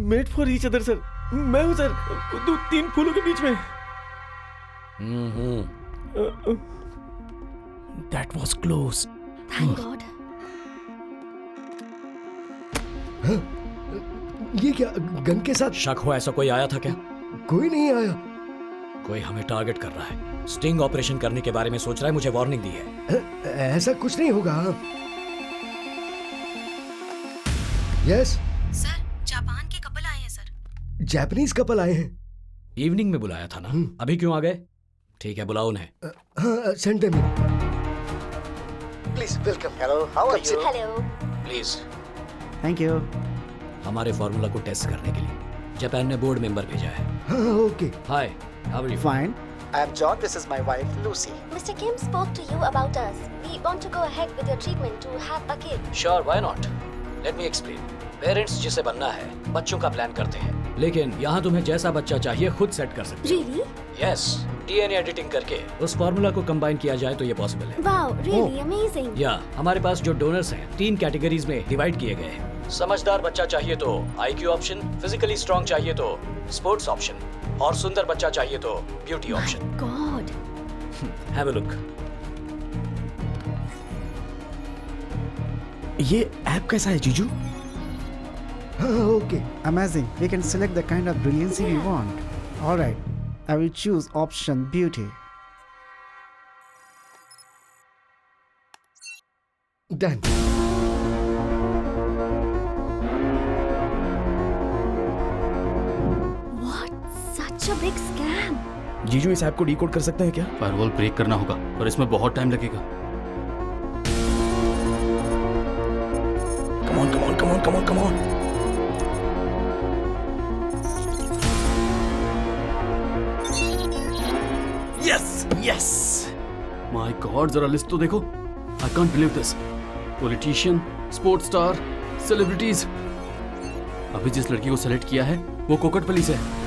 Made for each other sir. मैं हूँ सर, दो तीन फूलों के बीच में। That was close. Thank God. ये क्या गन के साथ? शक हो ऐसा कोई आया था क्या? कोई नहीं आया। कोई हमें टारगेट कर रहा है, स्टिंग ऑपरेशन करने के बारे में सोच रहा है, मुझे वार्निंग दी है। ऐसा कुछ नहीं होगा। यस सर, जापान के कपल आए हैं सर। जापानीज कपल आए हैं। इवनिंग में बुलाया था ना, अभी क्यों आ गए? ठीक है, बुलाओ उन्हें। हाँ, send them in. Please welcome. Hello, how are you? Hello. Please. Thank you. हमारे फॉर्मूला को टेस्ट करने के लिए जापान ने बोर्ड मेंबर भेजा है। हाँ okay. Hi, how are you? Fine. I am John. This is my wife, Lucy. Mr. Kim spoke to you about us. We want to go ahead with your treatment to have a kid. Sure, why not? Let me explain. Parents जिसे बनना है बच्चों का plan करते हैं, लेकिन यहाँ तुम्हें जैसा बच्चा चाहिए खुद सेट कर सकते हो। Really? यस, डीएनए एडिटिंग करके उस फॉर्मूला को कंबाइन किया जाए तो ये पॉसिबल है। Wow, really amazing. या हमारे पास जो डोनर्स हैं 3 कैटेगरीज में डिवाइड किए गए हैं। समझदार बच्चा चाहिए तो आईक्यू ऑप्शन, फिजिकली स्ट्रांग चाहिए तो स्पोर्ट्स ऑप्शन, और सुंदर बच्चा चाहिए तो beauty option. God. Have a look. ये ऐप कैसा है जीजू? हाँ okay. Amazing. We can select the kind of brilliancy we want. All right. I will choose option beauty. Done. What? Such a big scam. जीजू इस app को decode कर सकते हैं क्या? फायरवॉल ब्रेक करना होगा और इसमें बहुत टाइम लगेगा। Come on, come on, come on, come on, come on. Yes, yes. My God, जरा लिस्ट तो देखो। I can't believe this. Politician, sports star, celebrities. अभी जिस लड़की को सेलेक्ट किया है वो कोकटपल्ली से है।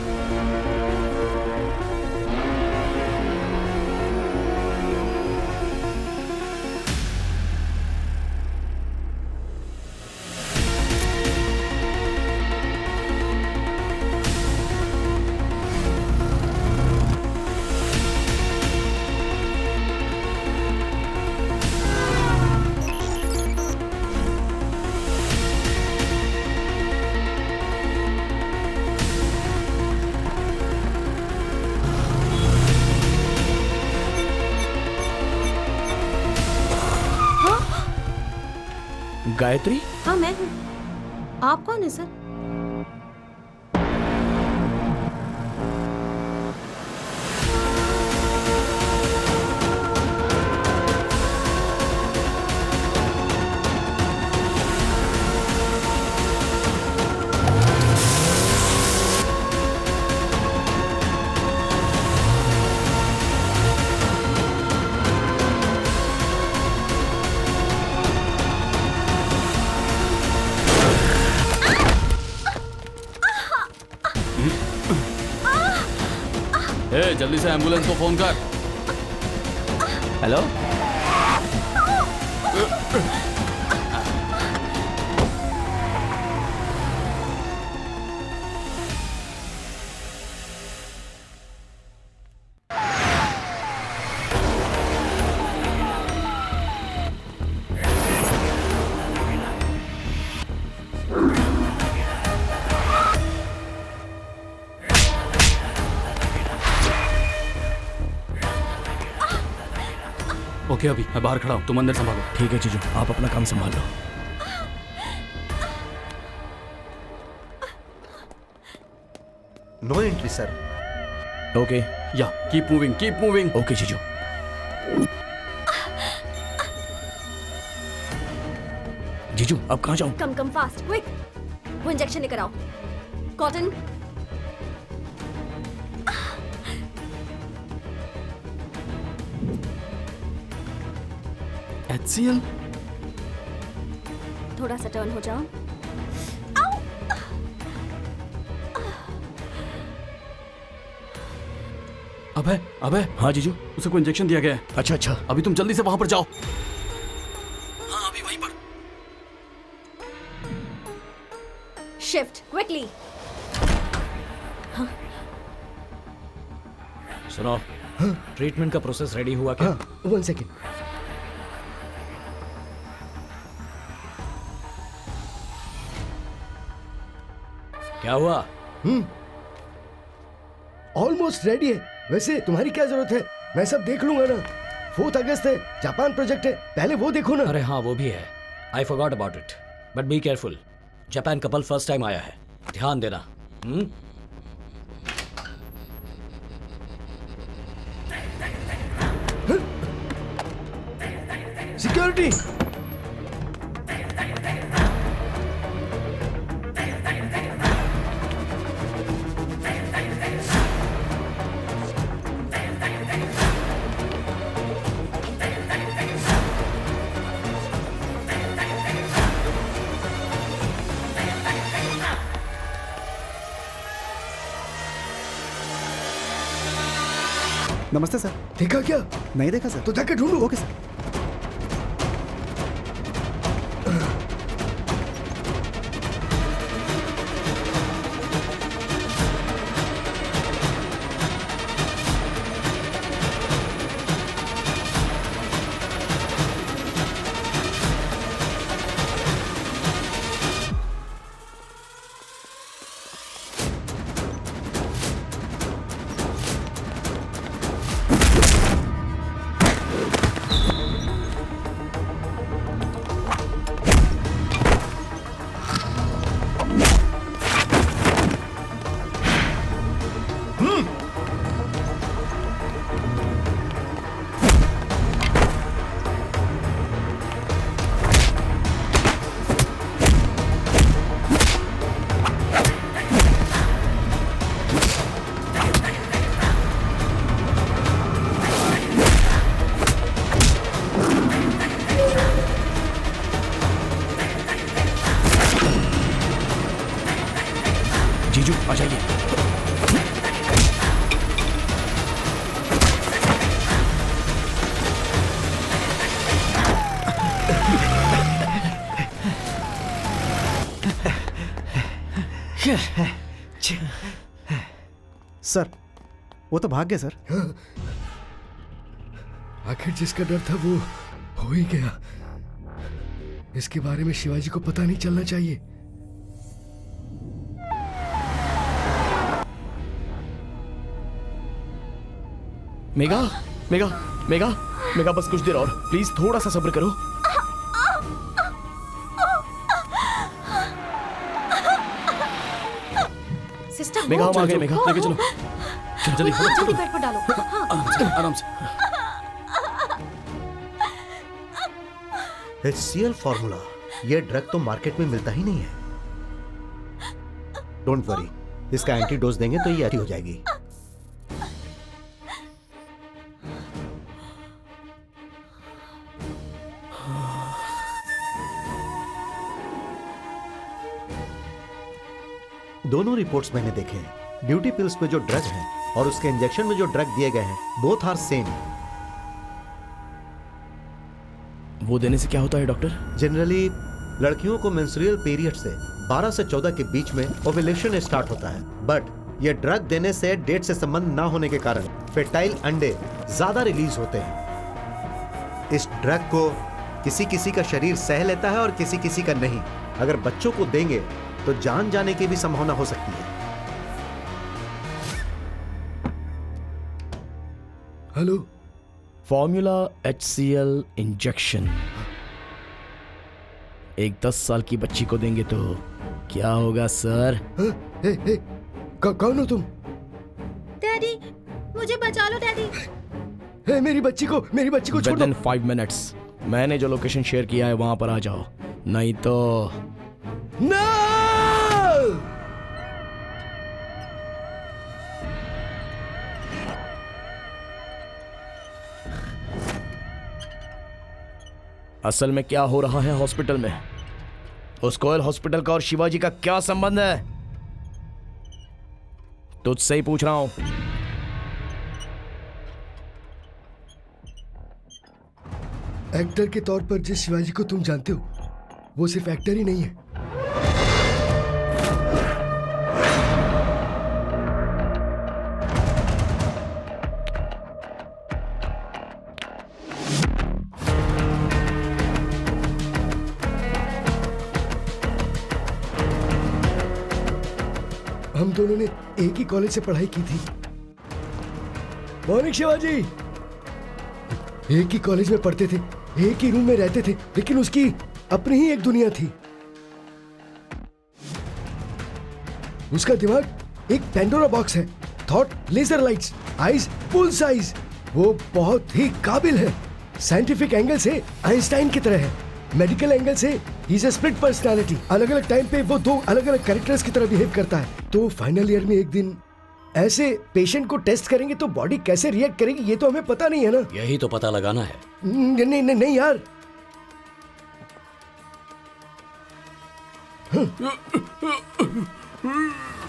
गायत्री? हाँ मैं हूँ। आप कौन है सर? ए, जल्दी से एम्बुलेंस को फोन कर। हेलो? ओके, अभी मैं बाहर खड़ा हूँ, तुम अंदर संभालो। ठीक है जीजू, आप अपना काम संभाल लो। No entry sir. Okay. Yeah keep moving, keep moving. Okay जीजू। जीजू अब कहाँ जाऊँ? Come fast, quick. वो इंजेक्शन लेकर आओ। कॉटन। HCL? थोड़ा सा टर्न हो जाओ। अबे अबे, हाँ जीजू। उसे कोई इंजेक्शन दिया गया है। अच्छा अच्छा। अभी तुम जल्दी से वहां पर जाओ। हाँ अभी वहीं पर। Shift quickly. सुनो, ट्रीटमेंट का प्रोसेस रेडी हुआ क्या? हाँ, 1 सेकेंड। क्या हुआ? ऑलमोस्ट रेडी है। वैसे तुम्हारी क्या जरूरत है, मैं सब देख लूंगा ना। 4 अगस्त है, जापान प्रोजेक्ट है, पहले वो देखो ना। अरे हाँ वो भी है। I forgot about it, but be careful. Japan couple first time आया है, ध्यान देना। सिक्योरिटी। नमस्ते सर। देखा क्या? नहीं देखा सर। तो जाके ढूंढो। Okay sir. जीजू आ जाइए। सर वो तो भाग गया सर। आखिर जिसका डर था वो हो ही गया। इसके बारे में शिवाजी को पता नहीं चलना चाहिए। मेगा मेगा मेगा मेगा बस कुछ देर और प्लीज, थोड़ा सा सब्र करो। सिस्टर मेगा हम आ गए। मेगा लेके चलो, जल्दी जल्दी बेड पर डालो। हाँ। आराम से। HCl फॉर्मूला, ये ड्रग तो मार्केट में मिलता ही नहीं है। डोंट वरी, इसका एंटीडोज देंगे तो ये अच्छी हो जाएगी। दोनों रिपोर्ट्स मैंने देखे हैं। ड्यूटी पिल्स में जो ड्रग है और उसके इंजेक्शन में जो ड्रग दिए गए हैं, बोथ आर सेम। वो देने से क्या होता है डॉक्टर? जनरली लड़कियों को मेंस्ट्रुअल पीरियड से 12 से 14 के बीच में ओव्यूलेशन स्टार्ट होता है, बट ये ड्रग देने से डेट से संबंध ना होने के कारण फर्टाइल अंडे ज्यादा रिलीज होते हैं। इस ड्रग को किसी किसी का शरीर सह लेता है और किसी किसी का नहीं। अगर बच्चों को देंगे तो जान जाने की भी संभावना हो सकती है। हेलो, फॉर्मूला HCl इंजेक्शन एक 10 साल की बच्ची को देंगे तो क्या होगा सर? कौन हो तुम? डैडी मुझे बचा लो डैडी। मेरी बच्ची को छोड़ दो। Within 5 minutes मैंने जो लोकेशन शेयर किया है वहां पर आ जाओ, नहीं तो No! असल में क्या हो रहा है हॉस्पिटल में? उस कोयल हॉस्पिटल का और शिवाजी का क्या संबंध है? तुझसे ही पूछ रहा हूं। एक्टर के तौर पर जिस शिवाजी को तुम जानते हो वो सिर्फ एक्टर ही नहीं है। हम दोनों ने एक ही कॉलेज से पढ़ाई की थी। मॉर्निंग शिवाजी। एक ही कॉलेज में पढ़ते थे, एक ही रूम में रहते थे, लेकिन उसकी अपनी ही एक दुनिया थी। उसका दिमाग एक पेंडोरा बॉक्स है। थॉट लेजर लाइट्स, आईज पुल साइज। वो बहुत ही काबिल है। साइंटिफिक एंगल से आइंस्टाइन की तरह है, मेडिकल एंगल से ही इज अ स्प्लिट पर्सनालिटी। अलग अलग टाइम पे वो दो अलग अलग कैरेक्टर्स की तरह बिहेव करता है। तो फाइनल ईयर में एक दिन ऐसे पेशेंट को टेस्ट करेंगे तो बॉडी कैसे रिएक्ट करेगी ये तो हमें पता नहीं है ना। यही तो पता लगाना है। नहीं यार।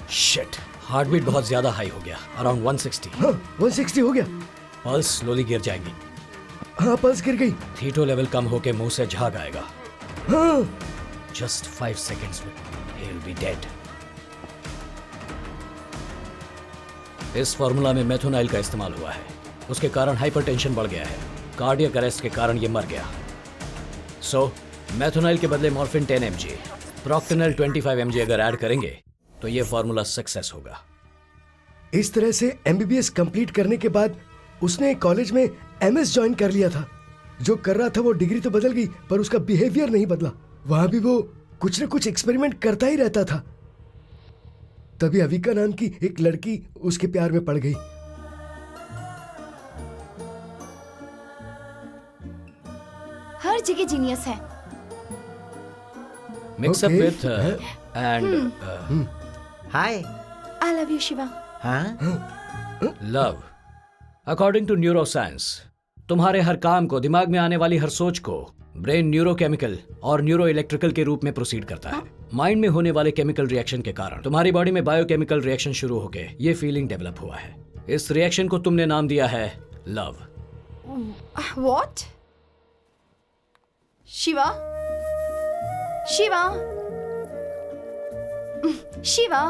शिट, हार्ट बीट बहुत ज्यादा हाई हो गया, अराउंड 160। हाँ, 160 हो गया। पल्स स्लोली गिर जाएंगी। हाँ पल्स गिर गई। थीटो लेवल कम होके मुंह से झाग आएगा। हाँ जस्ट 5 सेकेंड्स में ही विल बी डेड। इस फॉर्मूला में मेथोनाइल का इस्तेमाल हुआ है। उसके कारण हाइपरटेंशन बढ़ गया है। कार्डियक अरेस्ट के कारण ये मर गया। सो मेथोनाइल के बदले मॉर्फिन 10 mg, प्रोक्टेनल 25 mg अगर ऐड करेंगे तो ये फॉर्मूला सक्सेस होगा। इस तरह से एमबीबीएस कंप्लीट करने के बाद उसने कॉलेज में एमएस ज्वाइन कर लिया था। जो कर रहा था वो डिग्री तो बदल गई पर उसका बिहेवियर नहीं बदला। वहां भी वो कुछ न कुछ एक्सपेरिमेंट करता ही रहता था। तभी अविका नाम की एक लड़की उसके प्यार में पड़ गई। हर जगह जीनियस है। Mix up with and hi. I love you Shiva. Love. According to neuroscience, तुम्हारे हर काम को, दिमाग में आने वाली हर सोच को ब्रेन न्यूरोकेमिकल और न्यूरो इलेक्ट्रिकल के रूप में प्रोसीड करता है। माइंड में होने वाले केमिकल रिएक्शन के कारण तुम्हारी बॉडी में बायोकेमिकल रिएक्शन शुरू होके ये फीलिंग डेवलप हुआ है। इस रिएक्शन को तुमने नाम दिया है लव। व्हाट? शिवा, शिवा, शिवा,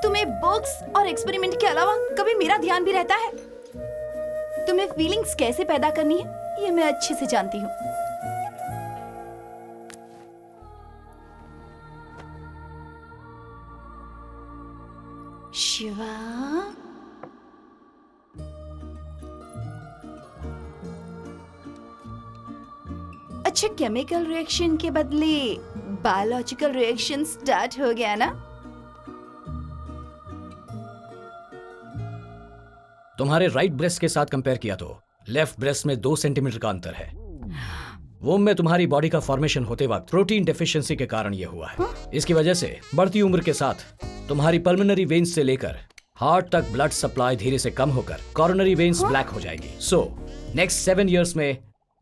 तुम्हें बुक्स और एक्सपेरिमेंट के अलावा कभी मेरा ध्यान भी रहता है? तुम्हें फीलिंग्स कैसे पैदा करनी है ये मैं अच्छे से जानती हूँ। शिवा, अच्छा केमिकल रिएक्शन के बदले बायोलॉजिकल रिएक्शन स्टार्ट हो गया ना? तुम्हारे राइट ब्रेस्ट के साथ कंपेयर किया तो लेफ्ट ब्रेस्ट में 2 सेंटीमीटर का अंतर है। वोम में तुम्हारी बॉडी का फॉर्मेशन होते वक्त प्रोटीन डेफिशिएंसी के कारण यह हुआ है। इसकी वजह से बढ़ती उम्र के साथ तुम्हारी पल्मोनरी वेन्स से लेकर हार्ट तक ब्लड सप्लाई धीरे से कम होकर कॉरोनरी वेन्स ब्लैक हो जाएगी। सो नेक्स्ट 7 इयर्स में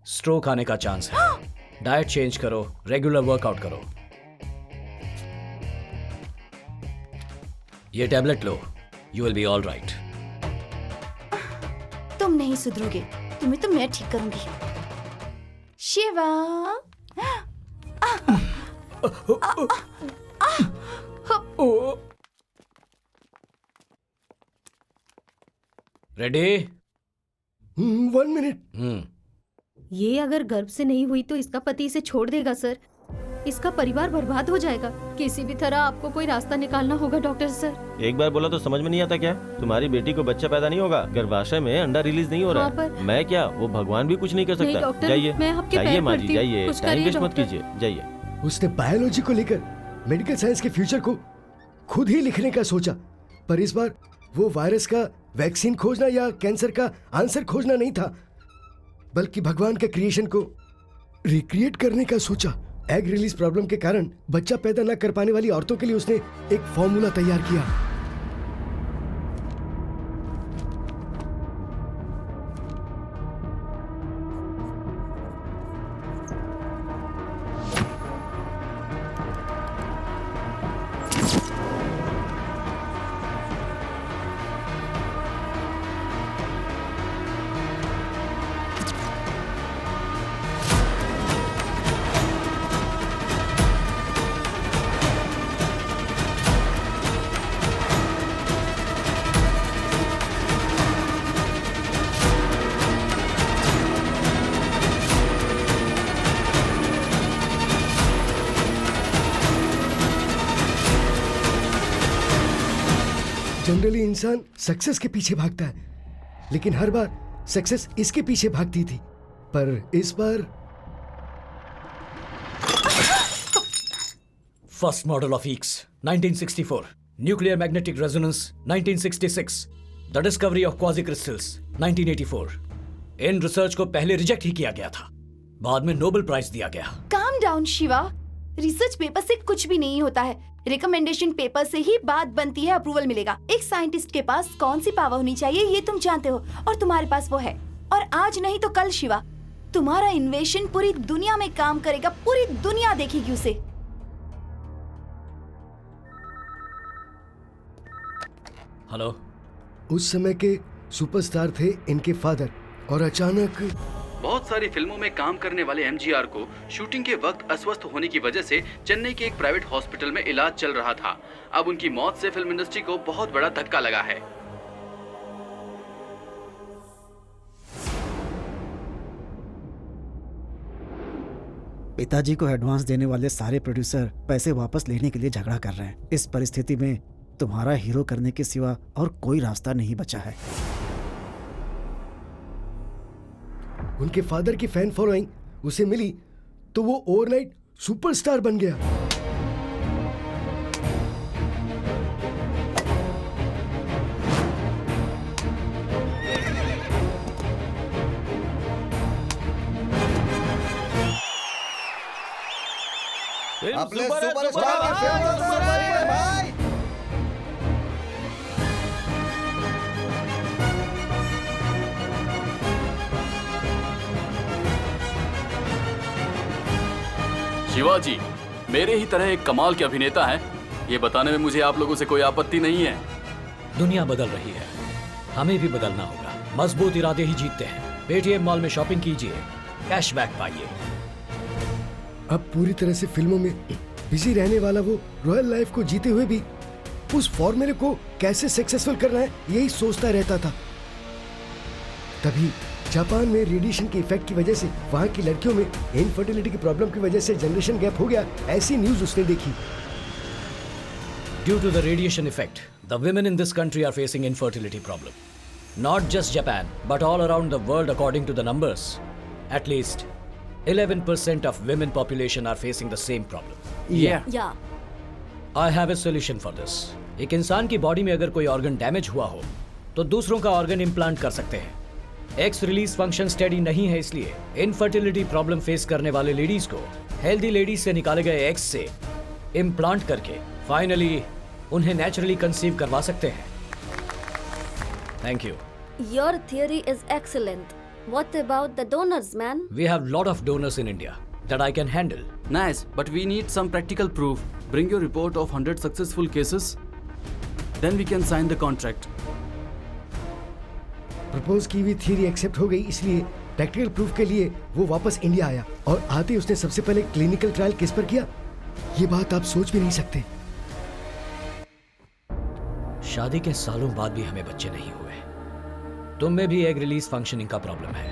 स्ट्रोक आने का चांस है। डाइट चेंज करो, रेगुलर वर्कआउट करो। ये tablet low, you will be all right. तुम नहीं सुधरोगे, तुम्हें तो मैं ठीक करूंगी। शिवा, रेडी? 1 मिनट। ये अगर गर्भ से नहीं हुई तो इसका पति इसे छोड़ देगा सर। इसका परिवार बर्बाद हो जाएगा। किसी भी तरह आपको कोई रास्ता निकालना होगा डॉक्टर सर। एक बार बोला तो समझ में नहीं आता क्या? तुम्हारी बेटी को बच्चा पैदा नहीं होगा, गर्भाशय में अंडा रिलीज नहीं हो रहा है। मैं क्या, वो भगवान भी कुछ नहीं कर सकता। डॉक्टर, जाइए, मैं आपके जाइए पैर माँ जी, पड़ती हूँ। जाइए, कुछ टाइम करिए वेस्ट मत डॉक्टर। कीजिए, जाइए। उसने बायोलॉजी को लेकर मेडिकल साइंस के फ्यूचर को खुद ही लिखने का सोचा, पर इस बार वो वायरस का वैक्सीन खोजना या कैंसर का आंसर खोजना नहीं था, बल्कि भगवान के क्रिएशन को रिक्रिएट करने का सोचा। एग रिलीज प्रॉब्लम के कारण बच्चा पैदा न कर पाने वाली औरतों के लिए उसने एक फॉर्मूला तैयार किया। जनरली इंसान सक्सेस के पीछे भागता है, लेकिन हर बार सक्सेस इसके पीछे भागती थी, पर इस बार फर्स्ट मॉडल ऑफ ईक्स 1964, nuclear magnetic resonance 1966, the discovery of quasi crystals 1984। इन रिसर्च को पहले रिजेक्ट ही किया गया था, बाद में नोबेल प्राइज दिया गया। Calm down Shiva, research paper से कुछ भी नहीं होता है। रिकमेंडेशन पेपर से ही बात बनती है, अप्रूवल मिलेगा। एक साइंटिस्ट के पास कौन सी पावर होनी चाहिए ये तुम जानते हो, और तुम्हारे पास वो है। और आज नहीं तो कल शिवा, तुम्हारा इन्वेशन पूरी दुनिया में काम करेगा, पूरी दुनिया देखेगी उसे। हेलो। उस समय के सुपरस्टार थे इनके फादर और अचानक बहुत सारी फिल्मों में काम करने वाले एमजीआर को शूटिंग के वक्त अस्वस्थ होने की वजह से चेन्नई के एक प्राइवेट हॉस्पिटल में इलाज चल रहा था। अब उनकी मौत से फिल्म इंडस्ट्री को बहुत बड़ा धक्का लगा है। पिताजी को एडवांस देने वाले सारे प्रोड्यूसर पैसे वापस लेने के लिए झगड़ा कर रहे हैं। इस परिस्थिति में तुम्हारा हीरो करने के सिवा और कोई रास्ता नहीं बचा है। उनके फादर की फैन फॉलोइंग उसे मिली तो वो ओवरनाइट सुपरस्टार बन गया। अपने सुपरस्टार की फिल्म तो सुपर हिट है भाई। शिवाजी मेरे ही तरह एक कमाल के अभिनेता हैं, ये बताने में मुझे आप लोगों से कोई आपत्ति नहीं है। दुनिया बदल रही है, हमें भी बदलना होगा। मजबूत इरादे ही जीतते हैं। पेटीएम मॉल में शॉपिंग कीजिए, कैशबैक पाइए। अब पूरी तरह से फिल्मों में बिजी रहने वाला वो रॉयल लाइफ को जीते हुए भी उस फॉर्मूले को कैसे सक्सेसफुल करना है यही सोचता रहता था। तभी जापान में रेडिएशन के इफेक्ट की वजह से वहां की लड़कियों में इनफर्टिलिटी की प्रॉब्लम की वजह से जनरेशन गैप हो गया, ऐसी न्यूज उसने देखी। Due to the radiation effect, the women in this country are facing infertility problem. Not just Japan, but all around the world according to the numbers. At least 11% of women population are facing the same problem. Yeah. I have a solution for this. एक इंसान की body में अगर कोई organ damage हुआ हो तो दूसरों का ऑर्गन इम्प्लांट कर सकते हैं। एक्स रिलीज फंक्शन स्टेडी नहीं है, इसलिए इनफर्टिलिटी प्रॉब्लम फेस करने वाले लेडीज को हेल्दी लेडीज से निकाले गए एग्स से इम्प्लांट करके फाइनली उन्हें नेचुरली कंसीव करवा सकते हैं। Thank you. Your theory is excellent. What about the donors, man? We have lot of donors in India that I can handle. Nice, but we need some practical proof. Bring your report of 100 successful cases. Then we can sign the contract. Propose की हुई theory accept हो गई, इसलिए practical proof के लिए वो वापस India आया और आते उसने सबसे पहले क्लिनिकल ट्रायल किस पर किया, ये बात आप सोच भी नहीं सकते। शादी के सालों बाद भी हमें बच्चे नहीं हुए। तुम में भी एग रिलीज फंक्शनिंग का प्रॉब्लम है।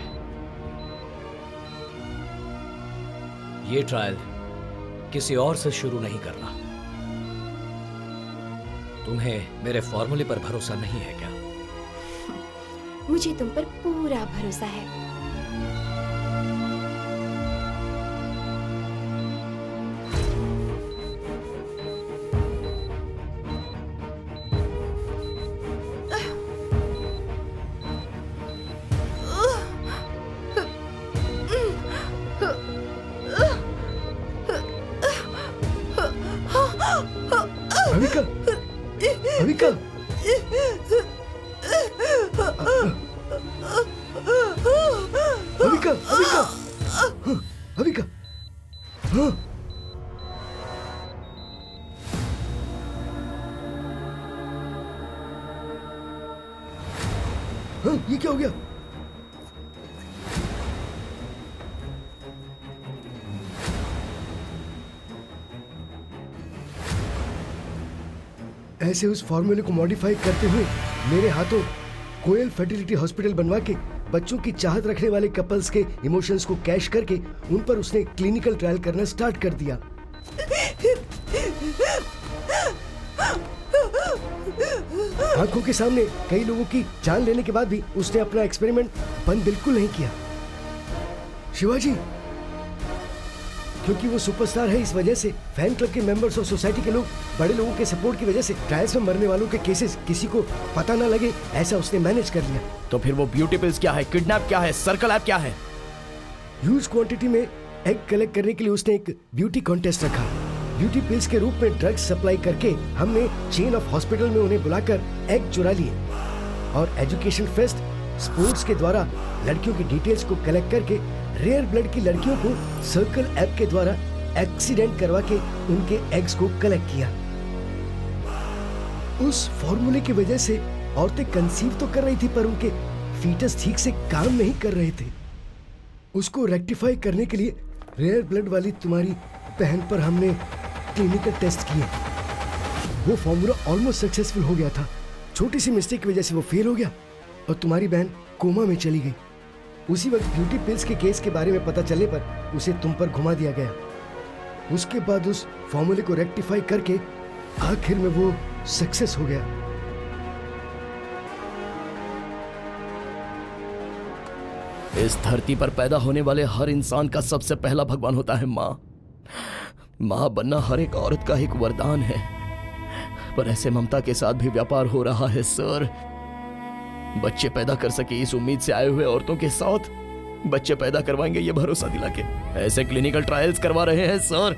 ये ट्रायल किसी और से शुरू नहीं करना। तुम्हें मेरे फॉर्मूले पर भरोसा नहीं है क्या? मुझे तुम पर पूरा भरोसा है। अविका, अविका, अविका, अविका, अविका, हाँ। हाँ, ये क्या हो गया? ऐसे उस फॉर्मूले को मॉडिफाई करते हुए मेरे हाथों कोयल फर्टिलिटी हॉस्पिटल बनवा के बच्चों की चाहत रखने वाले कपल्स के इमोशंस को कैश करके उन पर उसने क्लिनिकल ट्रायल करना स्टार्ट कर दिया। आंखों के सामने कई लोगों की जान लेने के बाद भी उसने अपना एक्सपेरिमेंट बंद बिल्कुल नहीं किया। शिवाजी, क्योंकि वो सुपरस्टार है, इस वजह से फैन क्लब के मेंबर्स और सोसाइटी के लोग, बड़े लोगों के सपोर्ट की वजह से ट्रायल्स में मरने वालों के केसेस किसी को पता ना लगे, ऐसा उसने मैनेज कर लिया। तो फिर वो ब्यूटी पिल्स क्या है, किडनैप क्या है, सर्कल ऐप क्या है? ह्यूज क्वांटिटी में एग कलेक्ट करने के लिए उसने एक ब्यूटी कॉन्टेस्ट रखा। ब्यूटी पिल्स के रूप में ड्रग्स सप्लाई करके हमने चेन ऑफ हॉस्पिटल में उन्हें बुलाकर एग चुरा लिए और एजुकेशन फेस्ट स्पोर्ट्स के द्वारा लड़कियों की डिटेल्स को कलेक्ट करके रेयर ब्लड की लड़कियों को सर्कल ऐप के द्वारा एक्सीडेंट करवा के उनके एग्स को कलेक्ट किया। उस फॉर्मूले की वजह से औरतें कंसीव तो कर रही थी पर उनके फीटस ठीक से काम नहीं कर रहे थे। उसको रेक्टिफाई करने के लिए रेयर ब्लड वाली तुम्हारी बहन पर हमने क्लिनिकल टेस्ट किए। वो फॉर्मूला ऑलमोस्ट सक्सेसफुल हो गया था। छोटी सी मिस्टेक की वजह से वो फेल हो गया और तुम्हारी बहन कोमा में चली गई। उसी वक्त ब्यूटी पिल्स के केस के बारे में पता चलने पर उसे तुम पर घुमा दिया गया। उसके बाद उस फॉर्मूले को रेक्टिफाई करके आखिर में वो सक्सेस हो गया। इस धरती पर पैदा होने वाले हर इंसान का सबसे पहला भगवान होता है माँ। माँ बनना हर एक औरत का एक वरदान है, पर ऐसे ममता के साथ भी व्यापार हो रहा है सर। बच्चे पैदा कर सके इस उम्मीद से आए हुए औरतों के साथ बच्चे पैदा करवाएंगे ये भरोसा दिला के ऐसे क्लिनिकल ट्रायल्स करवा रहे हैं सर।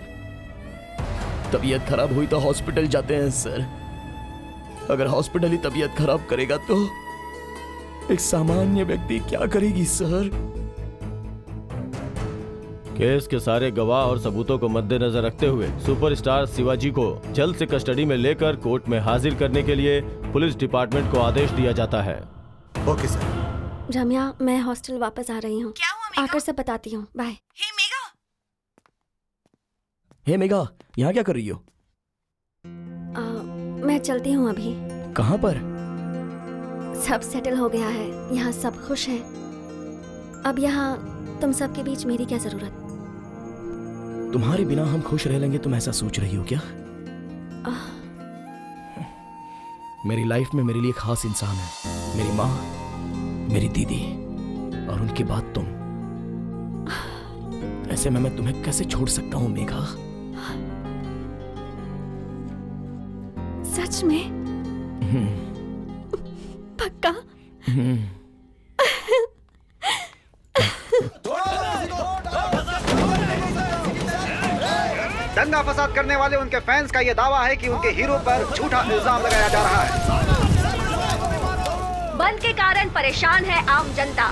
तबीयत खराब हुई तो हॉस्पिटल जाते हैं सर। अगर हॉस्पिटल ही तबीयत खराब करेगा तो एक सामान्य व्यक्ति क्या करेगी सर? केस के सारे गवाह और सबूतों को मद्देनजर रखते हुए सुपरस्टार शिवाजी को जल्द से कस्टडी में लेकर कोर्ट में हाजिर करने के लिए पुलिस डिपार्टमेंट को आदेश दिया जाता है। Okay sir. रम्या, मैं हॉस्टल वापस आ रही हूँ। क्या हुआ? आकर सब बताती हूँ। बाय। हे मेगा, यहाँ क्या कर रही हो? मैं चलती हूँ अभी। कहाँ पर? सब सेटल हो गया है, यहाँ सब खुश हैं। अब यहाँ तुम सबके बीच मेरी क्या जरूरत? तुम्हारे बिना हम खुश रह लेंगे, तुम ऐसा सोच रही हो क्या? मेरी लाइफ में मेरे लिए खास इंसान है, मेरी माँ, मेरी दीदी और उनके बाद तुम। ऐसे में मैं तुम्हें कैसे छोड़ सकता हूँ मेघा? सच में? पक्का? दंगा फसाद करने वाले उनके फैंस का यह दावा है कि उनके हीरो पर झूठा इल्जाम लगाया जा रहा है। बंद के कारण परेशान है आम जनता।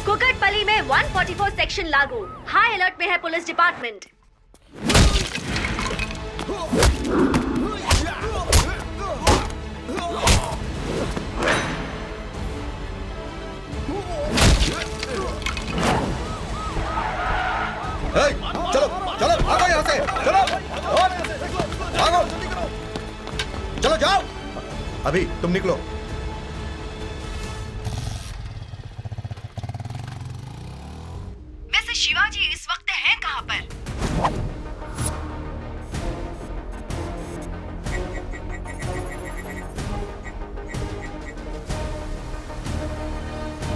कुकटपल्ली में 144 सेक्शन लागू। हाई अलर्ट में है पुलिस डिपार्टमेंट। चलो चलो भागो यहाँ से, चलो भागो, चलो जाओ। अभी तुम निकलो। वैसे शिवाजी इस वक्त हैं कहाँ पर?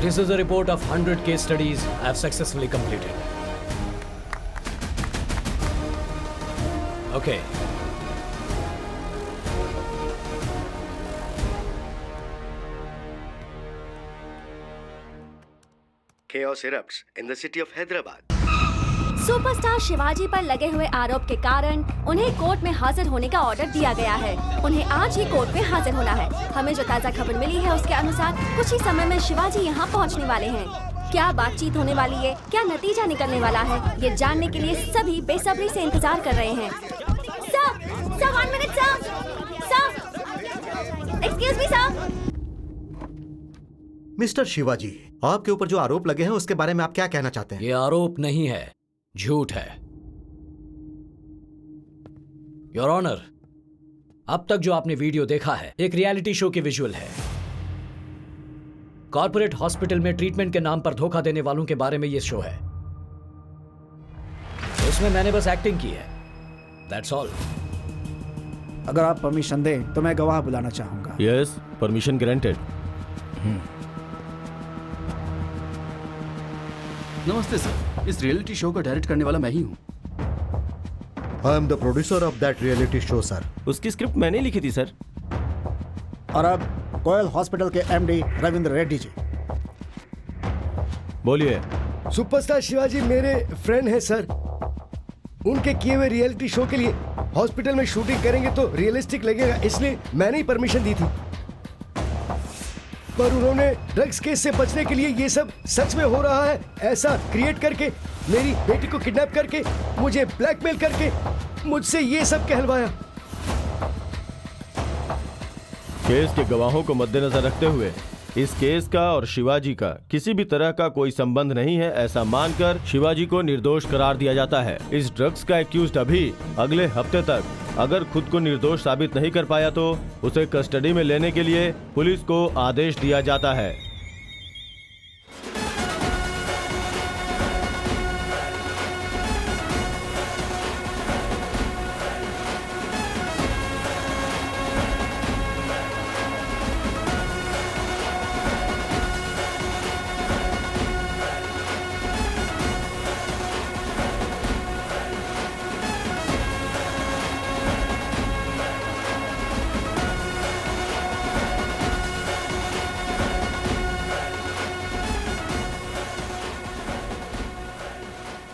This is a report of 100 case studies I have successfully completed. Okay. Chaos erupts in the city of Hyderabad. Superstar Shivaji पर लगे हुए आरोप के कारण उन्हें कोर्ट में हाजिर होने का ऑर्डर दिया गया है। उन्हें आज ही कोर्ट में हाजिर होना है। हमें जो ताज़ा खबर मिली है उसके अनुसार कुछ ही समय में शिवाजी यहाँ पहुँचने वाले हैं। क्या बातचीत होने वाली है, क्या नतीजा निकलने वाला है, ये जानने के लिए सभी बेसब्री से इंतजार कर रहे हैं। Sir, 1 minute sir, excuse me sir. Mister Shivaji, आपके ऊपर जो आरोप लगे हैं उसके बारे में आप क्या कहना चाहते हैं? ये आरोप नहीं है, झूठ है। योर ऑनर, अब तक जो आपने वीडियो देखा है एक रियलिटी शो की विजुअल है। कॉर्पोरेट हॉस्पिटल में ट्रीटमेंट के नाम पर धोखा देने वालों के बारे में ये शो है। उसमें मैंने बस एक्टिंग की है, दैट्स ऑल। अगर आप परमिशन दें तो मैं गवाह बुलाना चाहूंगा। Yes, permission granted. नमस्ते सर, इस रियलिटी शो को डायरेक्ट करने वाला मैं ही हूँ। I am the producer of that reality show sir. उसकी स्क्रिप्ट मैंने लिखी थी सर। और अब कोयल हॉस्पिटल के एमडी रविंद्र रेड्डी जी, बोलिए। सुपरस्टार शिवाजी मेरे फ्रेंड हैं सर। उनके किए हुए रियलिटी शो के लिए हॉस्पिटल में शूटिंग करेंगे तो रियलिस्टिक लगेगा, इसलिए मैंने ही परमिशन दी थी। पर उन्होंने ड्रग्स केस से बचने के लिए ये सब सच में हो रहा है ऐसा क्रिएट करके, मेरी बेटी को किडनैप करके, मुझे ब्लैकमेल करके मुझसे ये सब कहलवाया। केस के गवाहों को मद्देनजर रखते हुए इस केस का और शिवाजी का किसी भी तरह का कोई संबंध नहीं है ऐसा मानकर शिवाजी को निर्दोष करार दिया जाता है। इस ड्रग्स का एक्यूज्ड अभी अगले हफ्ते तक अगर खुद को निर्दोष साबित नहीं कर पाया तो उसे कस्टडी में लेने के लिए पुलिस को आदेश दिया जाता है।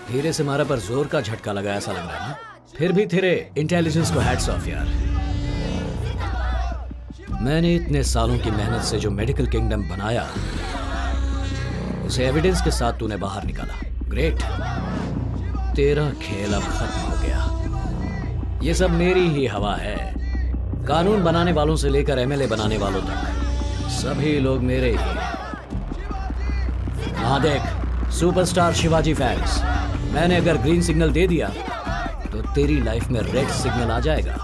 धीरे से मारा पर जोर का झटका लगा ऐसा लग रहा है ना। फिर भी तेरे इंटेलिजेंस को हैट्स ऑफ यार। मैंने इतने सालों की मेहनत से जो मेडिकल किंगडम बनाया उसे एविडेंस के साथ तूने बाहर निकाला। ग्रेट। तेरा खेल अब खत्म हो गया। ये सब मेरी ही हवा है। कानून बनाने वालों से लेकर एमएलए बनाने वालों तक सभी लोग मेरे ही हैं। हाँ देख, सुपरस्टार शिवाजी फैंस, मैंने अगर ग्रीन सिग्नल दे दिया तो तेरी लाइफ में रेड सिग्नल आ जाएगा।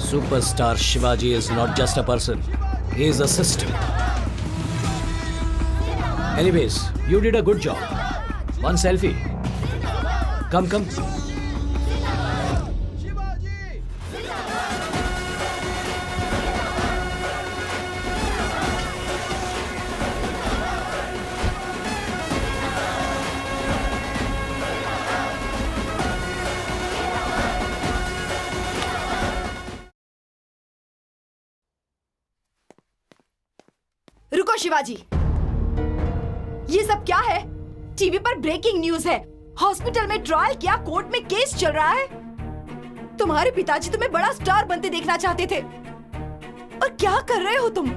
Superstar Shivaji is not just a person, he is a system. Anyways, you did a good job. One selfie. Come come. रुको शिवाजी, ये सब क्या है? टीवी पर ब्रेकिंग न्यूज है। हॉस्पिटल में ट्रायल क्या, कोर्ट में केस चल रहा है। तुम्हारे पिताजी तुम्हें बड़ा स्टार बनते देखना चाहते थे, और क्या कर रहे हो तुम?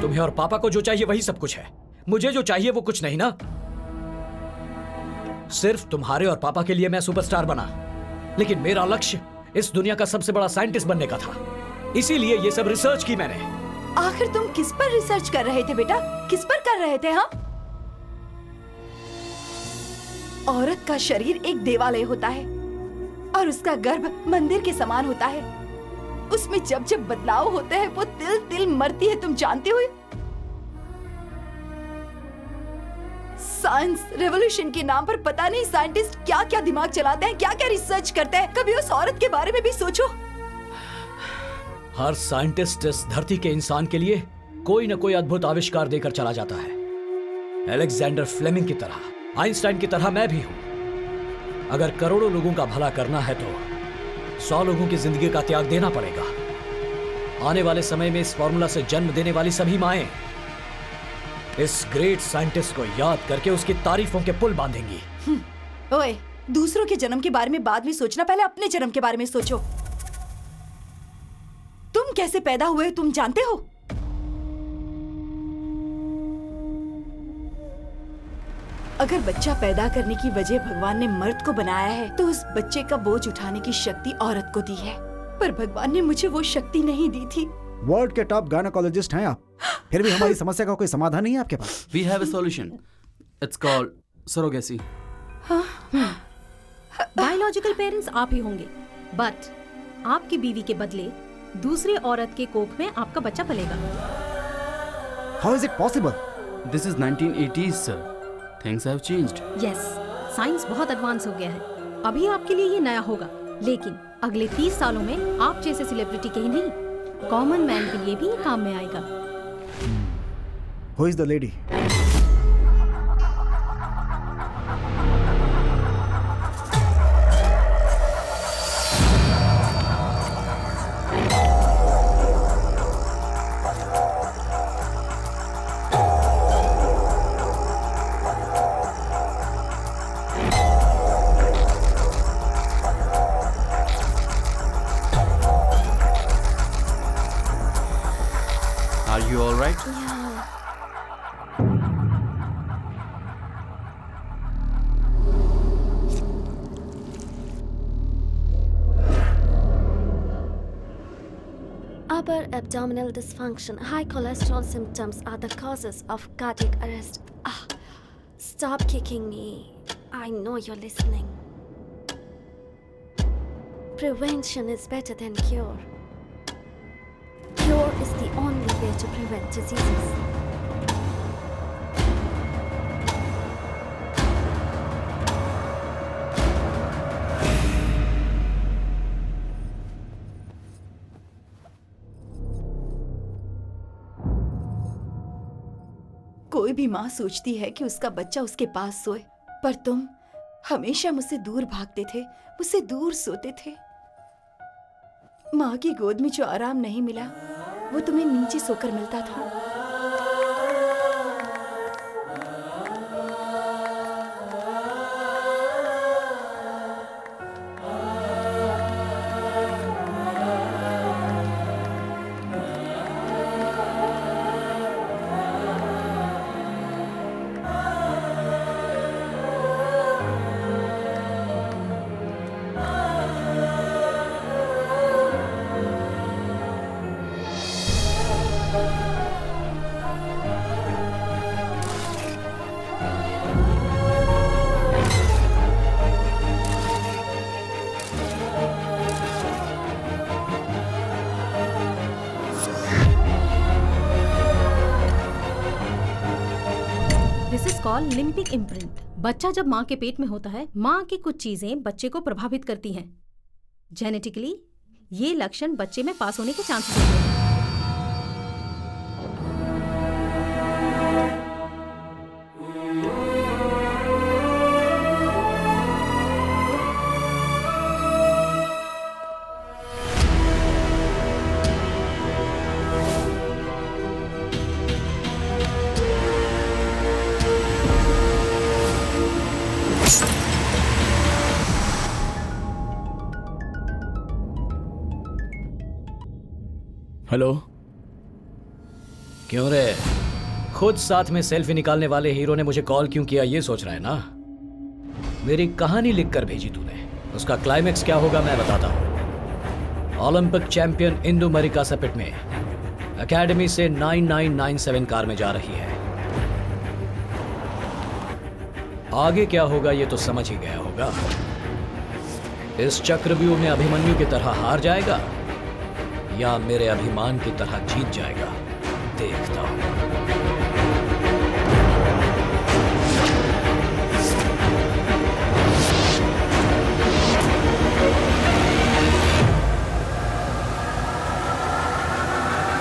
तुम्हें और पापा को जो चाहिए वही सब कुछ है। मुझे जो चाहिए वो कुछ नहीं ना। सिर्फ तुम्हारे और पापा के लिए मैं सुपरस्टार बना, लेकिन मेरा लक्ष्य इस दुनिया का सबसे बड़ा साइंटिस्ट बनने का था। इसीलिए ये सब रिसर्च की मैंने। आखिर तुम किस पर रिसर्च कर रहे थे बेटा? किस पर कर रहे थे? हाँ, औरत का शरीर एक देवालय होता है और उसका गर्भ मंदिर के समान होता है। उसमें जब जब बदलाव होते हैं वो तिल तिल मरती है, तुम जानते हो। साइंस रेवोल्यूशन के नाम पर पता नहीं साइंटिस्ट क्या क्या दिमाग चलाते हैं, क्या क्या रिसर्च करते हैं। कभी उस औरत के बारे में भी सोचो। हर साइंटिस्ट इस धरती के इंसान के लिए कोई न कोई अद्भुत आविष्कार देकर चला जाता है। अलेक्जेंडर फ्लेमिंग की तरह, आइंस्टाइन की तरह मैं भी हूं। अगर करोड़ों लोगों का भला करना है तो 100 लोगों की जिंदगी का त्याग देना पड़ेगा। आने वाले समय में इस फॉर्मूला से जन्म देने वाली सभी माएं इस ग्रेट साइंटिस्ट को याद करके उसकी तारीफों के पुल बांधेंगी। ओए, दूसरों के जन्म के बारे में बाद में सोचना, पहले अपने जन्म के बारे में सोचो। तुम कैसे पैदा हुए तुम जानते हो? अगर बच्चा पैदा करने की वजह भगवान ने मर्द को बनाया है तो उस बच्चे का बोझ उठाने की शक्ति औरत को दी है, पर भगवान ने मुझे वो शक्ति नहीं दी थी। वर्ल्ड के टॉप गायनेकोलॉजिस्ट हैं आप, फिर भी हमारी समस्या का कोई समाधान नहीं है आपके पास। We have a solution. It's called surrogacy. Biological parents आप ही होंगे, बट आपकी बीवी के बदले दूसरी औरत के कोख में आपका बच्चा पलेगा। How is it possible? This is 1980s, sir. Things have changed. Yes, science बहुत एडवांस हो गया है। अभी आपके लिए ये नया होगा, लेकिन अगले 30 सालों में आप जैसे सेलिब्रिटी के ही नहीं, कॉमन मैन के लिए भी ये काम में आएगा। Who is the lady? Are you all right? Subarabdominal dysfunction, high cholesterol symptoms are the causes of cardiac arrest. Stop kicking me. I know you're listening. Prevention is better than cure. Cure is the only way to prevent diseases. कोई भी माँ सोचती है कि उसका बच्चा उसके पास सोए, पर तुम हमेशा मुझसे दूर भागते थे, मुझसे दूर सोते थे। माँ की गोद में जो आराम नहीं मिला, वो तुम्हें नीचे सोकर मिलता था। This is called limbic imprint. बच्चा जब माँ के पेट में होता है, माँ की कुछ चीजें बच्चे को प्रभावित करती हैं। जेनेटिकली ये लक्षण बच्चे में पास होने के चांसेस होते हैं। हेलो। क्यों रे, खुद साथ में सेल्फी निकालने वाले हीरो ने मुझे कॉल क्यों किया, ये सोच रहा है ना? मेरी कहानी लिख कर भेजी तूने, उसका क्लाइमेक्स क्या होगा मैं बताता हूं। ओलंपिक चैंपियन इंदु मरिका सपिट में एकेडमी से 9997 कार में जा रही है। आगे क्या होगा ये तो समझ ही गया होगा। इस चक्रव्यूह में अभिमन्यु की तरह हार जाएगा या मेरे अभिमान की तरह जीत जाएगा, देखता हूं।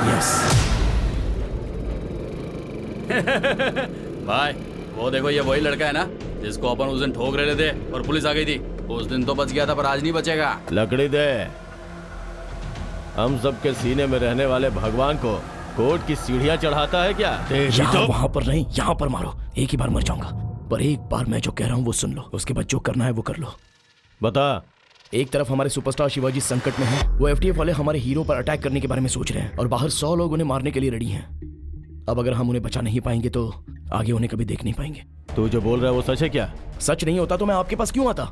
यस। भाई वो देखो, ये वही लड़का है ना जिसको अपन उस दिन ठोक रहे थे और पुलिस आ गई थी। उस दिन तो बच गया था, पर आज नहीं बचेगा। लकड़ी दे। हम सबके सीने में रहने वाले भगवान को कोर्ट की सीढ़ियां चढ़ाता है क्या? यहाँ वहां पर नहीं, यहाँ पर मारो। एक ही बार मर जाऊंगा, पर एक बार मैं जो कह रहा हूँ वो सुन लो। उसके बाद जो करना है वो कर लो। बता। एक तरफ हमारे सुपरस्टार शिवाजी संकट में है, वो एफटीएफ वाले हमारे हीरो पर अटैक करने के बारे में सोच रहे हैं और बाहर 100 लोग उन्हें मारने के लिए रेडी हैं। अब अगर हम उन्हें बचा नहीं पाएंगे तो आगे उन्हें कभी देख नहीं पाएंगे। तू जो बोल रहा है वो सच है क्या? सच नहीं होता तो मैं आपके पास क्यों आता?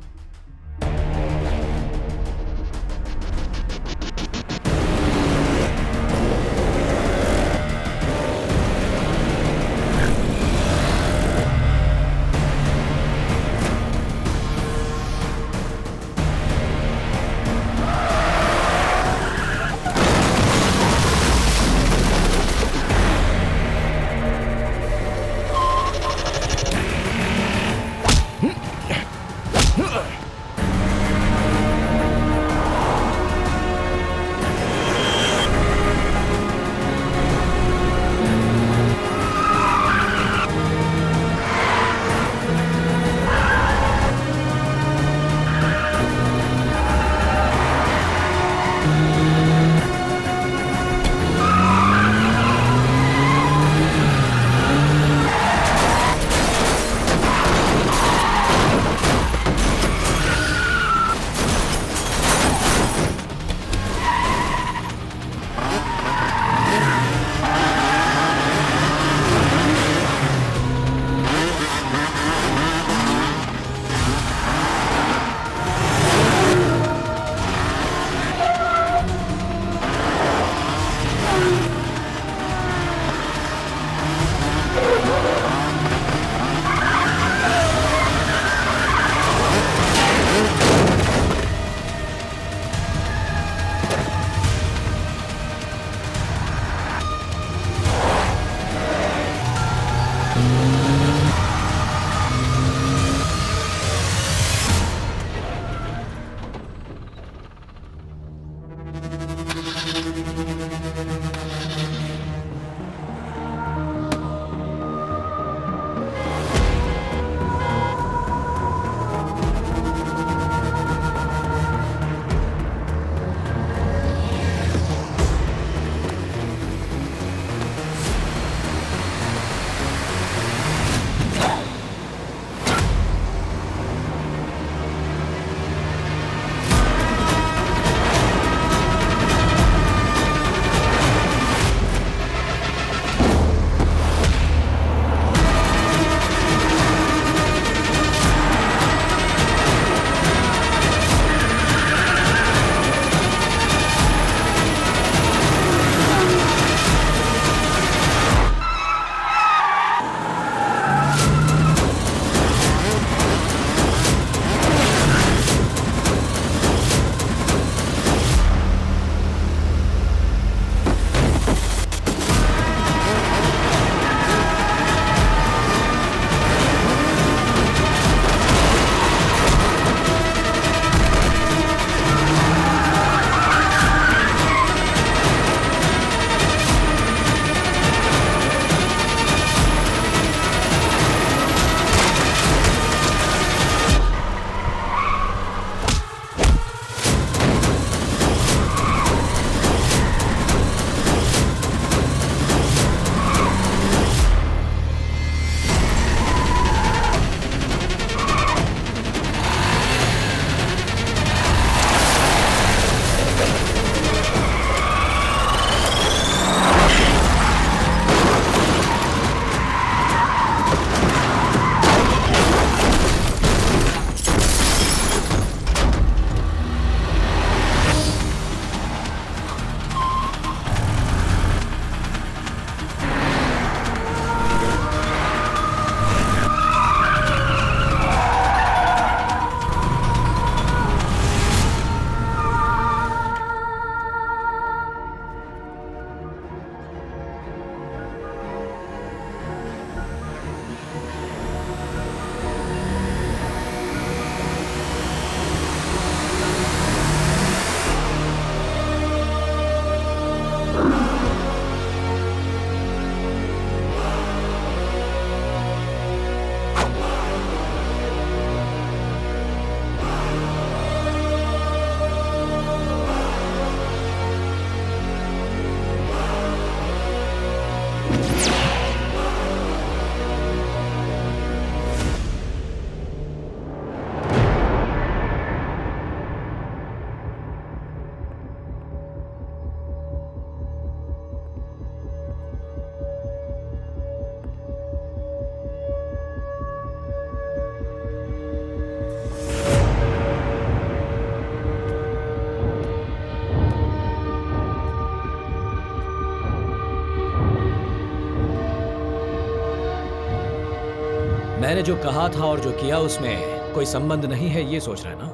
मैंने जो कहा था और जो किया उसमें कोई संबंध नहीं है, ये सोच रहा है ना?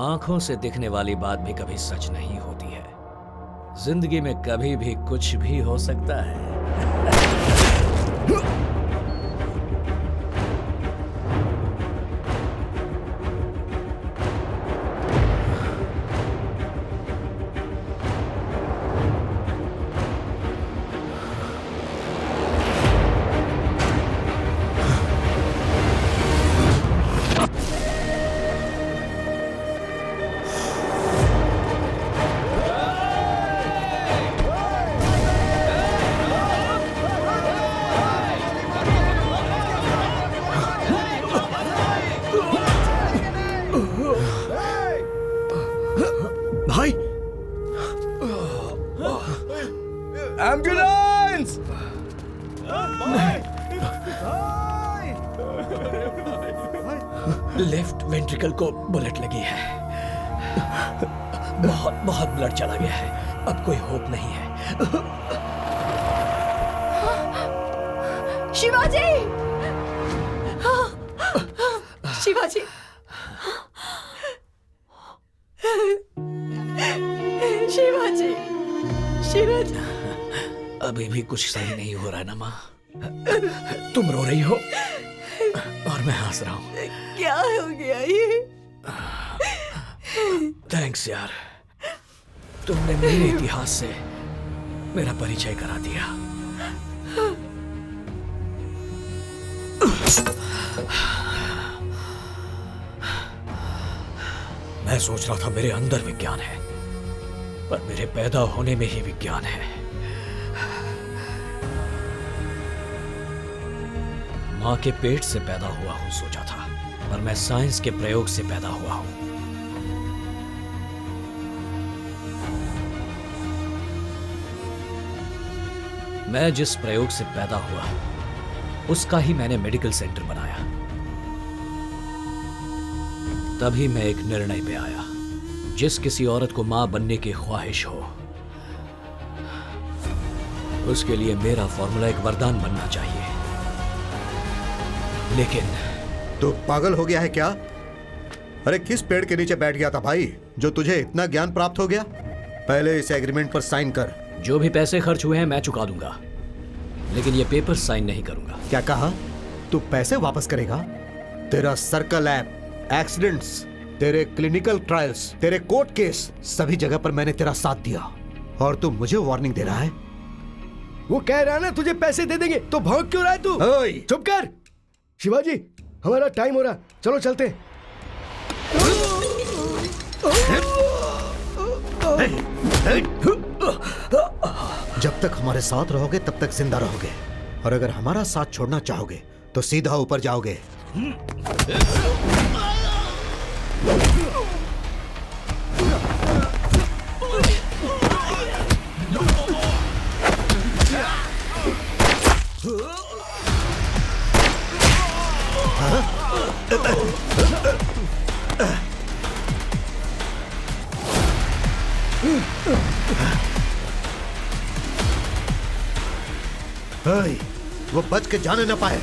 आंखों से दिखने वाली बात भी कभी सच नहीं होती है। जिंदगी में कभी भी कुछ भी हो सकता है। भाई एम्बुलेंस! लेफ्ट वेंट्रिकल को बुलेट लगी है। बहुत बहुत ब्लड चला गया है। अब कोई होप नहीं है। शिवाजी! शिवाजी! शिवाजी! शिवाजी! अभी भी कुछ सही नहीं हो रहा है ना माँ? तुम रो रही हो और मैं हंस रहा हूं। क्या हो गया ये? थैंक्स यार, तुमने मेरे इतिहास से मेरा परिचय करा दिया। मैं सोच रहा था मेरे अंदर विज्ञान है, पर मेरे पैदा होने में ही विज्ञान है। मां के पेट से पैदा हुआ हूं सोचा था, पर मैं साइंस के प्रयोग से पैदा हुआ हूं। मैं जिस प्रयोग से पैदा हुआ उसका ही मैंने मेडिकल सेंटर बनाया। तभी मैं एक निर्णय पे आया, जिस किसी औरत को मां बनने की ख्वाहिश हो उसके लिए मेरा फॉर्मूला एक वरदान बनना चाहिए। लेकिन तू पागल हो गया है क्या? अरे किस पेड़ के नीचे बैठ गया था भाई जो तुझे इतना ज्ञान प्राप्त हो गया? पहले इस एग्रीमेंट पर साइन कर। जो भी पैसे खर्च हुए हैं मैं चुका दूंगा, लेकिन ये पेपर साइन नहीं करूंगा। क्या कहा? तू पैसे वापस करेगा? तेरा सर्कल लैब, एक्सीडेंट्स, तेरे क्लिनिकल ट्रायल्स, तेरे कोर्ट केस, सभी जगह पर मैंने तेरा साथ दिया और तू मुझे वार्निंग दे रहा है? वो कह रहा है ना तुझे पैसे दे देंगे, तो भौंक क्यों रहा है तू? चुप कर। शिवाजी, हमारा टाइम हो रहा, चलो चलते हैं। जब तक हमारे साथ रहोगे तब तक जिंदा रहोगे, और अगर हमारा साथ छोड़ना चाहोगे तो सीधा ऊपर जाओगे। वो बच के जाने न पाए।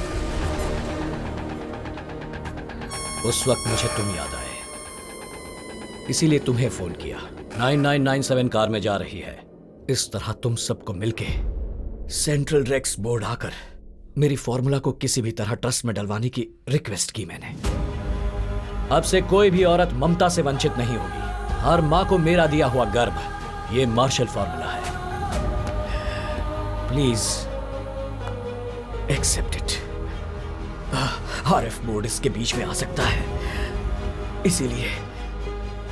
उस वक्त मुझे तुम याद आए, इसीलिए तुम्हें फोन किया। 9997 कार में जा रही है। इस तरह तुम सबको मिलके सेंट्रल रेक्स बोर्ड आकर मेरी फॉर्मूला को किसी भी तरह ट्रस्ट में डलवाने की रिक्वेस्ट की मैंने। अब से कोई भी औरत ममता से वंचित नहीं होगी। हर मां को मेरा दिया हुआ गर्भ, ये मार्शल फॉर्मूला है। Please accept it. RF board इसके बीच में आ सकता है, इसीलिए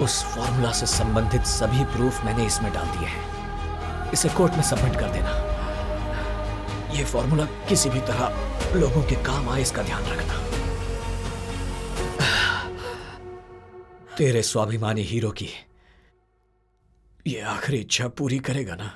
उस फॉर्मूला से संबंधित सभी प्रूफ मैंने इसमें डाल दिए हैं। इसे कोर्ट में सबमिट कर देना। यह फॉर्मूला किसी भी तरह लोगों के काम आए, इसका ध्यान रखना। तेरे स्वाभिमानी हीरो की ये आखिरी इच्छा पूरी करेगा ना?